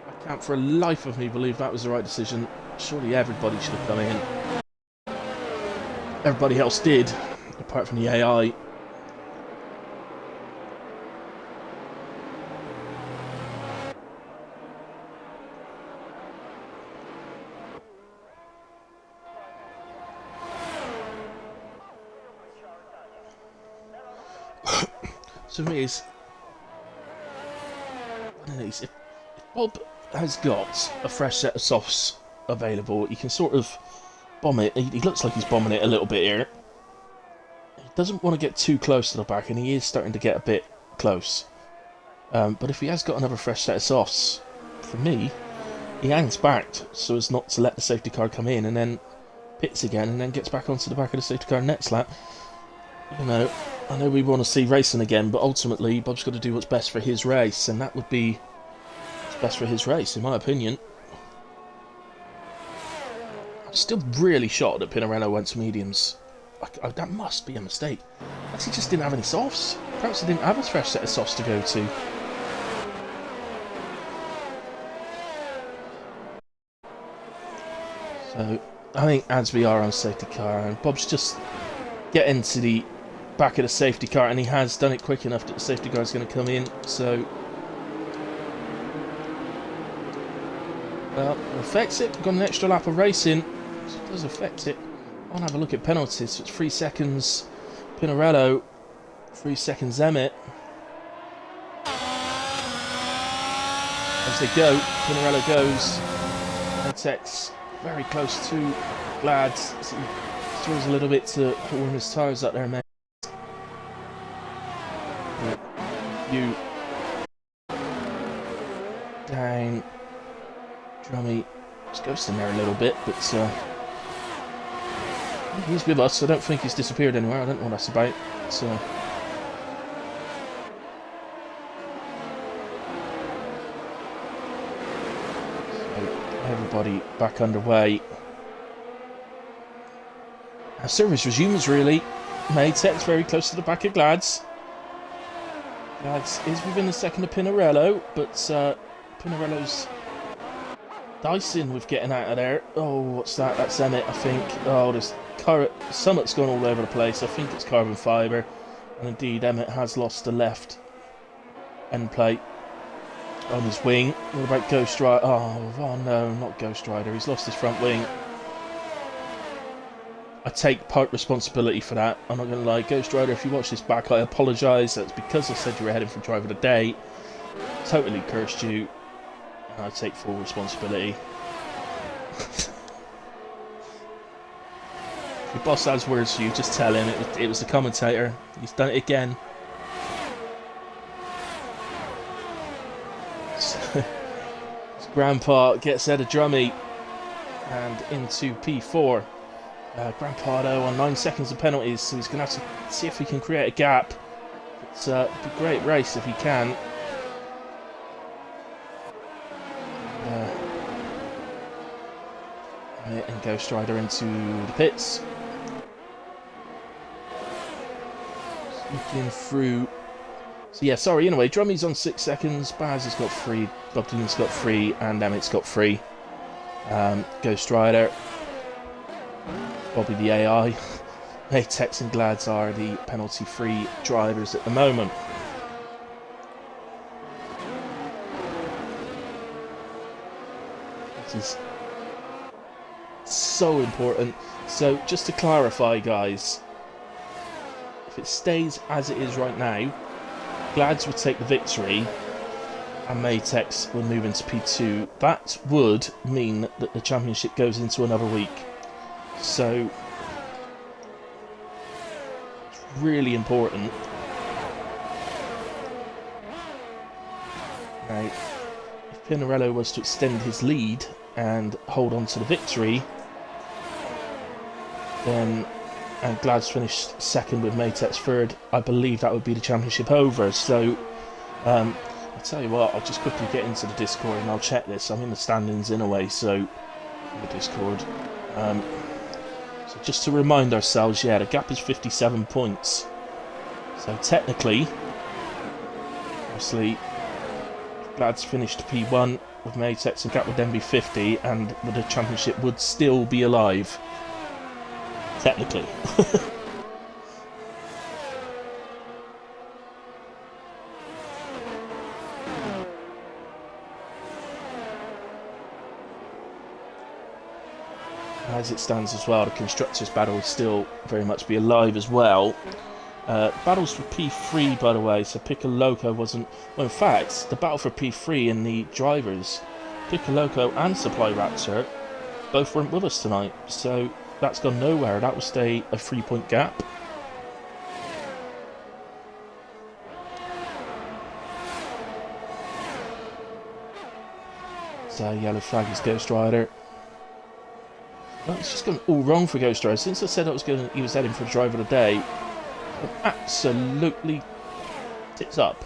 I can't for the life of me believe that was the right decision. Surely everybody should have come in. Everybody else did, apart from the AI. So for me, if Bob has got a fresh set of softs available, he can sort of bomb it. He looks like he's bombing it a little bit here. He doesn't want to get too close to the back, and he is starting to get a bit close. But if he has got another fresh set of softs, for me, he hangs back so as not to let the safety car come in, and then pits again, and then gets back onto the back of the safety car next lap. You know, I know we want to see racing again, but ultimately Bob's got to do what's best for his race, and that would be what's best for his race, in my opinion. I'm still really shocked that Pinarello went to mediums. That must be a mistake. Perhaps he just didn't have any softs. Perhaps he didn't have a fresh set of softs to go to. So, I think as we are on safety car, and Bob's just getting to the back of the safety car, and he has done it quick enough that the safety car is going to come in. So Well, it affects it. We've got an extra lap of racing. So it does affect it. I'll have a look at penalties. So it's 3 seconds Pinarello, 3 seconds Emmett. As they go, Pinarello goes. Edtex very close to Glads. So he throws a little bit to warm his tyres up there, mate. You down. Drummy just ghosting there a little bit, but he's with us. I don't think he's disappeared anywhere. I don't know what that's about. So everybody back underway. Our service resumes really. Maytec's very close to the back of Glads. Glads is within a second of Pinarello, but Pinarello's dicing with getting out of there. Oh, what's that? That's Emmett, I think. Oh, there's Summit's gone all over the place. I think it's carbon fibre. And indeed, Emmett has lost the left end plate on his wing. What about Ghost Rider? Oh no, not Ghost Rider. He's lost his front wing. I take part responsibility for that. I'm not going to lie. Ghost Rider, if you watch this back, I apologise. That's because I said you were heading for driver of the day. Totally cursed you. And I take full responsibility. If your boss has words for you, just tell him. It was the commentator. He's done it again. So, Grandpa gets out of Drummy and into P4. Grandpa though on 9 seconds of penalties, so he's going to have to see if he can create a gap. It's a great race if he can. And Ghost Rider into the pits. Looking through. So yeah, sorry, anyway, Drummy's on 6 seconds, Baz has got 3, Bob Dylan's got 3, and Emmett's got 3. Ghost Rider, Bobby the AI, Maytex and Glads are the penalty-free drivers at the moment. This is so important. So just to clarify, guys, if it stays as it is right now, Glads would take the victory and Maytex will move into P2. That would mean that the championship goes into another week. So it's really important. Now, if Pinarello was to extend his lead and hold on to the victory, then and Glads finished second with Maytex third, I believe that would be the championship over. So I'll tell you what, I'll just quickly get into the Discord and I'll check this. I'm in the standings in a way, so in the Discord. So just to remind ourselves, yeah, the gap is 57 points. So technically, obviously, Glads finished P1 with Maytex, the gap would then be 50, and the championship would still be alive. Technically. As it stands as well, the Constructors' battle would still very much be alive as well. Battles for P3, by the way, so Piccoloco wasn't... Well, in fact, the battle for P3 in the drivers, Piccoloco and Supply Raptor both weren't with us tonight, so that's gone nowhere. That will stay a 3-point gap. So yellow flag is Ghost Rider. Well, it's just gone all wrong for Ghost Rider. Since I said he was heading for driver of the day, absolutely tits up.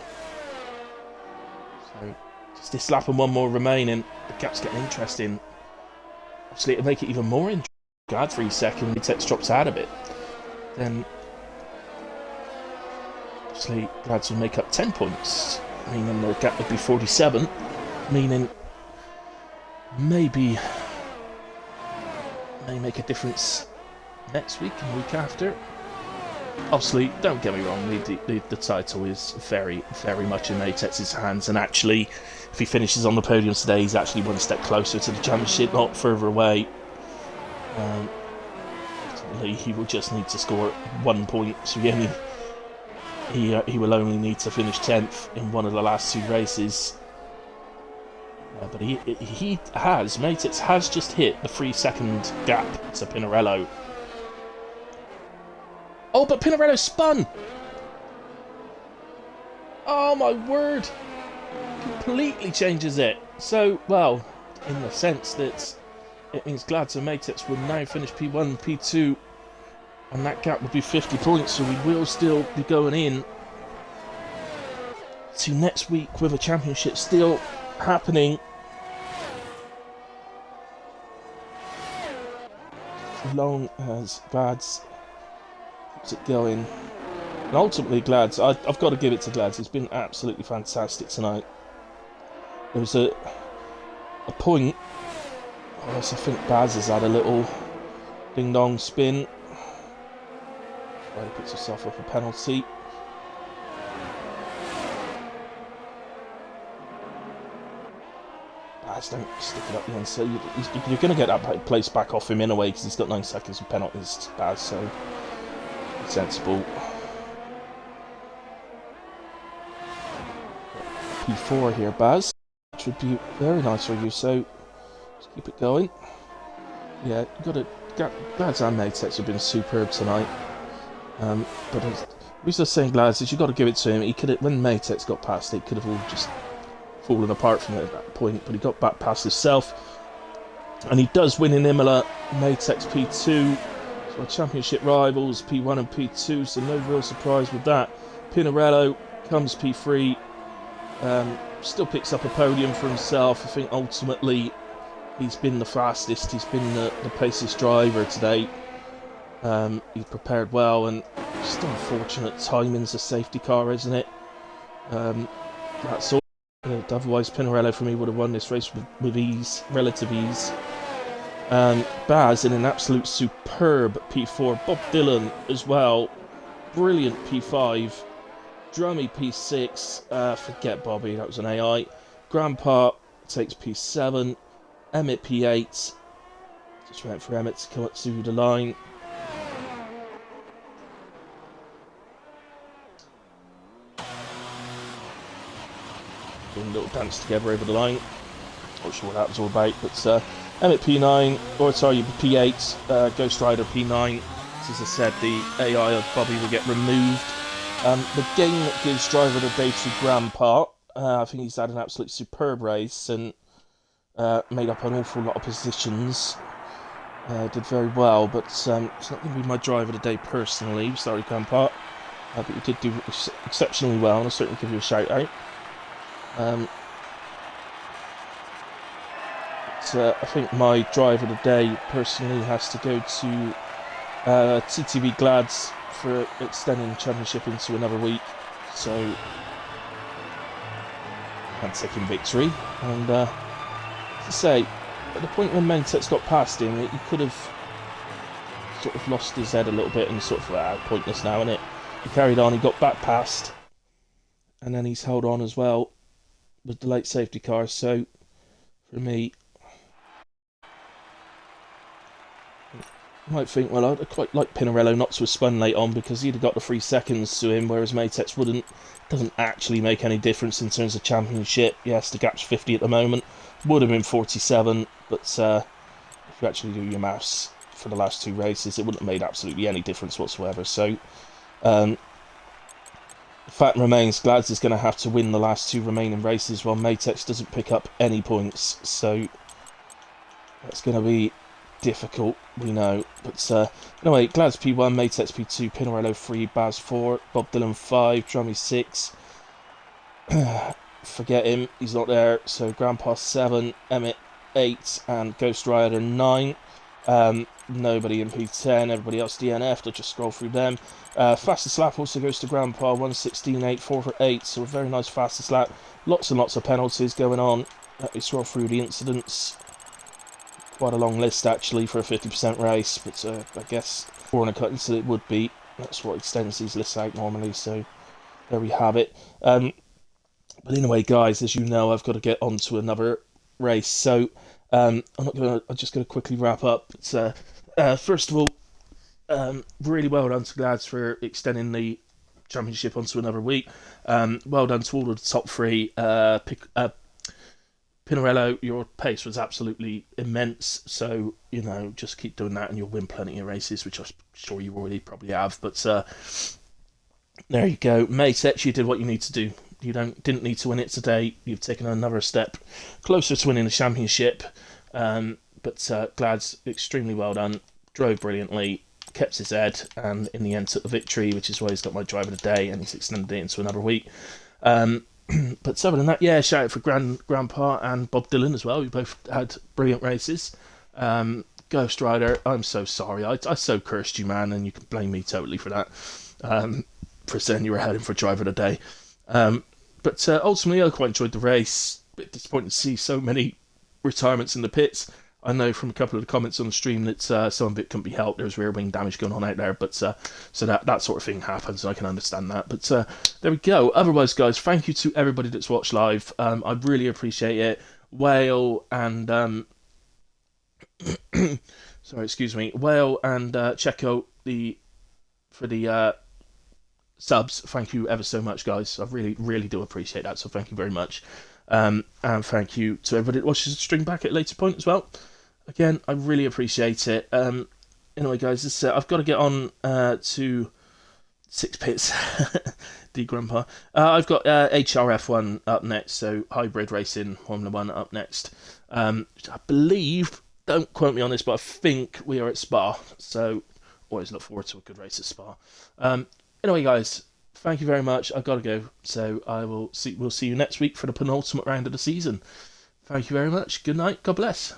So just this lap and one more remaining. The gap's getting interesting. Obviously, it'll make it even more interesting. God, 3 seconds, Maytex drops out of it. Then, obviously, Glads will make up 10 points, meaning the gap would be 47, meaning maybe may make a difference next week and the week after. Obviously, don't get me wrong, the title is very, very much in Matex's hands, and actually, if he finishes on the podium today, he's actually one step closer to the championship, not further away. Ultimately, he will just need to score 1 point, so he will only need to finish 10th in one of the last 2 races. But Matex has just hit the 3-second gap to Pinarello. Oh, but Pinarello spun! Oh my word! Completely changes it. So, well, in the sense that it means Glads and Matex will now finish P1 and P2, and that gap will be 50 points, so we will still be going in to next week with a championship still happening. As long as Glads keeps it going. And ultimately, Glads, I've got to give it to Glads. He's been absolutely fantastic tonight. There was a point. I think Baz has had a little ding-dong spin. He puts himself up a penalty. Baz, don't stick it up the end. So you're going to get that place back off him in a way because he's got 9 seconds of penalties, Baz. So sensible. P4 here, Baz, which would be very nice for you. So just keep it going. Yeah, you got to. Glads and Matex have been superb tonight. But the reason I'm saying Glads is you got to give it to him. He could have, when Matex got past it, could have all just fallen apart from it at that point. But he got back past himself, and he does win in Imola. Matex P2, so our championship rivals P1 and P2. So no real surprise with that. Pinarello comes P3. Still picks up a podium for himself. I think ultimately he's been the fastest, he's been the paciest driver today. He prepared well, and just unfortunate timing's a safety car, isn't it? That's all. Otherwise, Pinarello for me would have won this race with ease, relative ease. Baz in an absolute superb P4. Bob Dylan as well, brilliant P5. Drummy P6, forget Bobby, that was an AI. Grandpa takes P7. Emmett P8. Just waiting for Emmett to come up to the line. Doing a little dance together over the line. Not sure what that was all about, but Emmett P9, or sorry, P8, Ghost Rider P9. As I said, the AI of Bobby will get removed. The game that gives driver the day to Grandpa. I think he's had an absolutely superb race and made up an awful lot of positions. Did very well, but it's not going to be my driver of the day personally. Sorry, Grandpa. But you did do exceptionally well, and I'll certainly give you a shout out. I think my driver of the day personally has to go to TTV Glads for extending the championship into another week. So, and taking victory. And as I say, at the point when Mentex got past him, he could have sort of lost his head a little bit and sort of pointless now, isn't it? He carried on, he got back past, and then he's held on as well with the late safety car. So, for me, you might think, well, I'd quite like Pinarello not to have spun late on because he'd have got the 3 seconds to him, whereas Matex wouldn't. Doesn't actually make any difference in terms of championship. Yes, the gap's 50 at the moment. Would have been 47, but if you actually do your maths for the last 2 races, it wouldn't have made absolutely any difference whatsoever. So, the fact remains, Glads is going to have to win the last 2 remaining races while Matex doesn't pick up any points. So, that's going to be difficult, we know. But anyway, Glads P1, Matex P2, Pinarello 3, Baz 4, Bob Dylan 5, Drummy 6. Forget him, he's not there. So Grandpa 7, Emmett 8, and Ghost Rider 9. Nobody in P10, everybody else DNF'd. I'll just scroll through them. Fastest lap also goes to Grandpa, 1:16.8, 4 for 8. So a very nice fastest lap. Lots and lots of penalties going on. Let me scroll through the incidents. Quite a long list actually for a 50% race, but I guess 4 and a cut incident would be. That's what extends these lists out normally. So there we have it. But anyway, guys, as you know, I've got to get on to another race. So I'm just gonna quickly wrap up. But, first of all, really well done to Glads for extending the championship onto another week. Well done to all of the top three. Pinarello, your pace was absolutely immense. So, just keep doing that and you'll win plenty of races, which I'm sure you already probably have. But there you go. Matex, you did what you need to do. You didn't need to win it today. You've taken another step closer to winning the championship. But Glad's extremely well done. Drove brilliantly, kept his head, and in the end took the victory, which is why he's got my driver of the day, and he's extended it into another week. But other than that, yeah, shout out for Grandpa and Bob Dylan as well. We both had brilliant races. Ghost Rider, I'm so sorry. I so cursed you, man, and you can blame me totally for that. For saying you were heading for driver of the day. But ultimately, I quite enjoyed the race. A bit disappointed to see so many retirements in the pits. I know from a couple of the comments on the stream that some of it couldn't be helped. There was rear wing damage going on out there, but so that sort of thing happens, and I can understand that. But there we go. Otherwise, guys, thank you to everybody that's watched live. I really appreciate it. Whale and sorry, excuse me, Whale and Checo for the subs. Thank you ever so much, guys. I really, really do appreciate that. So thank you very much. And thank you to everybody that watches the stream back at a later point as well. Again, I really appreciate it. Anyway, guys, I've got to get on to Six Pits, D Grandpa. I've got HRF1 up next, so hybrid racing Formula 1 up next. I believe, don't quote me on this, but I think we are at Spa, so always look forward to a good race at Spa. Anyway, guys, thank you very much. I've got to go, so we'll see you next week for the penultimate round of the season. Thank you very much. Good night. God bless.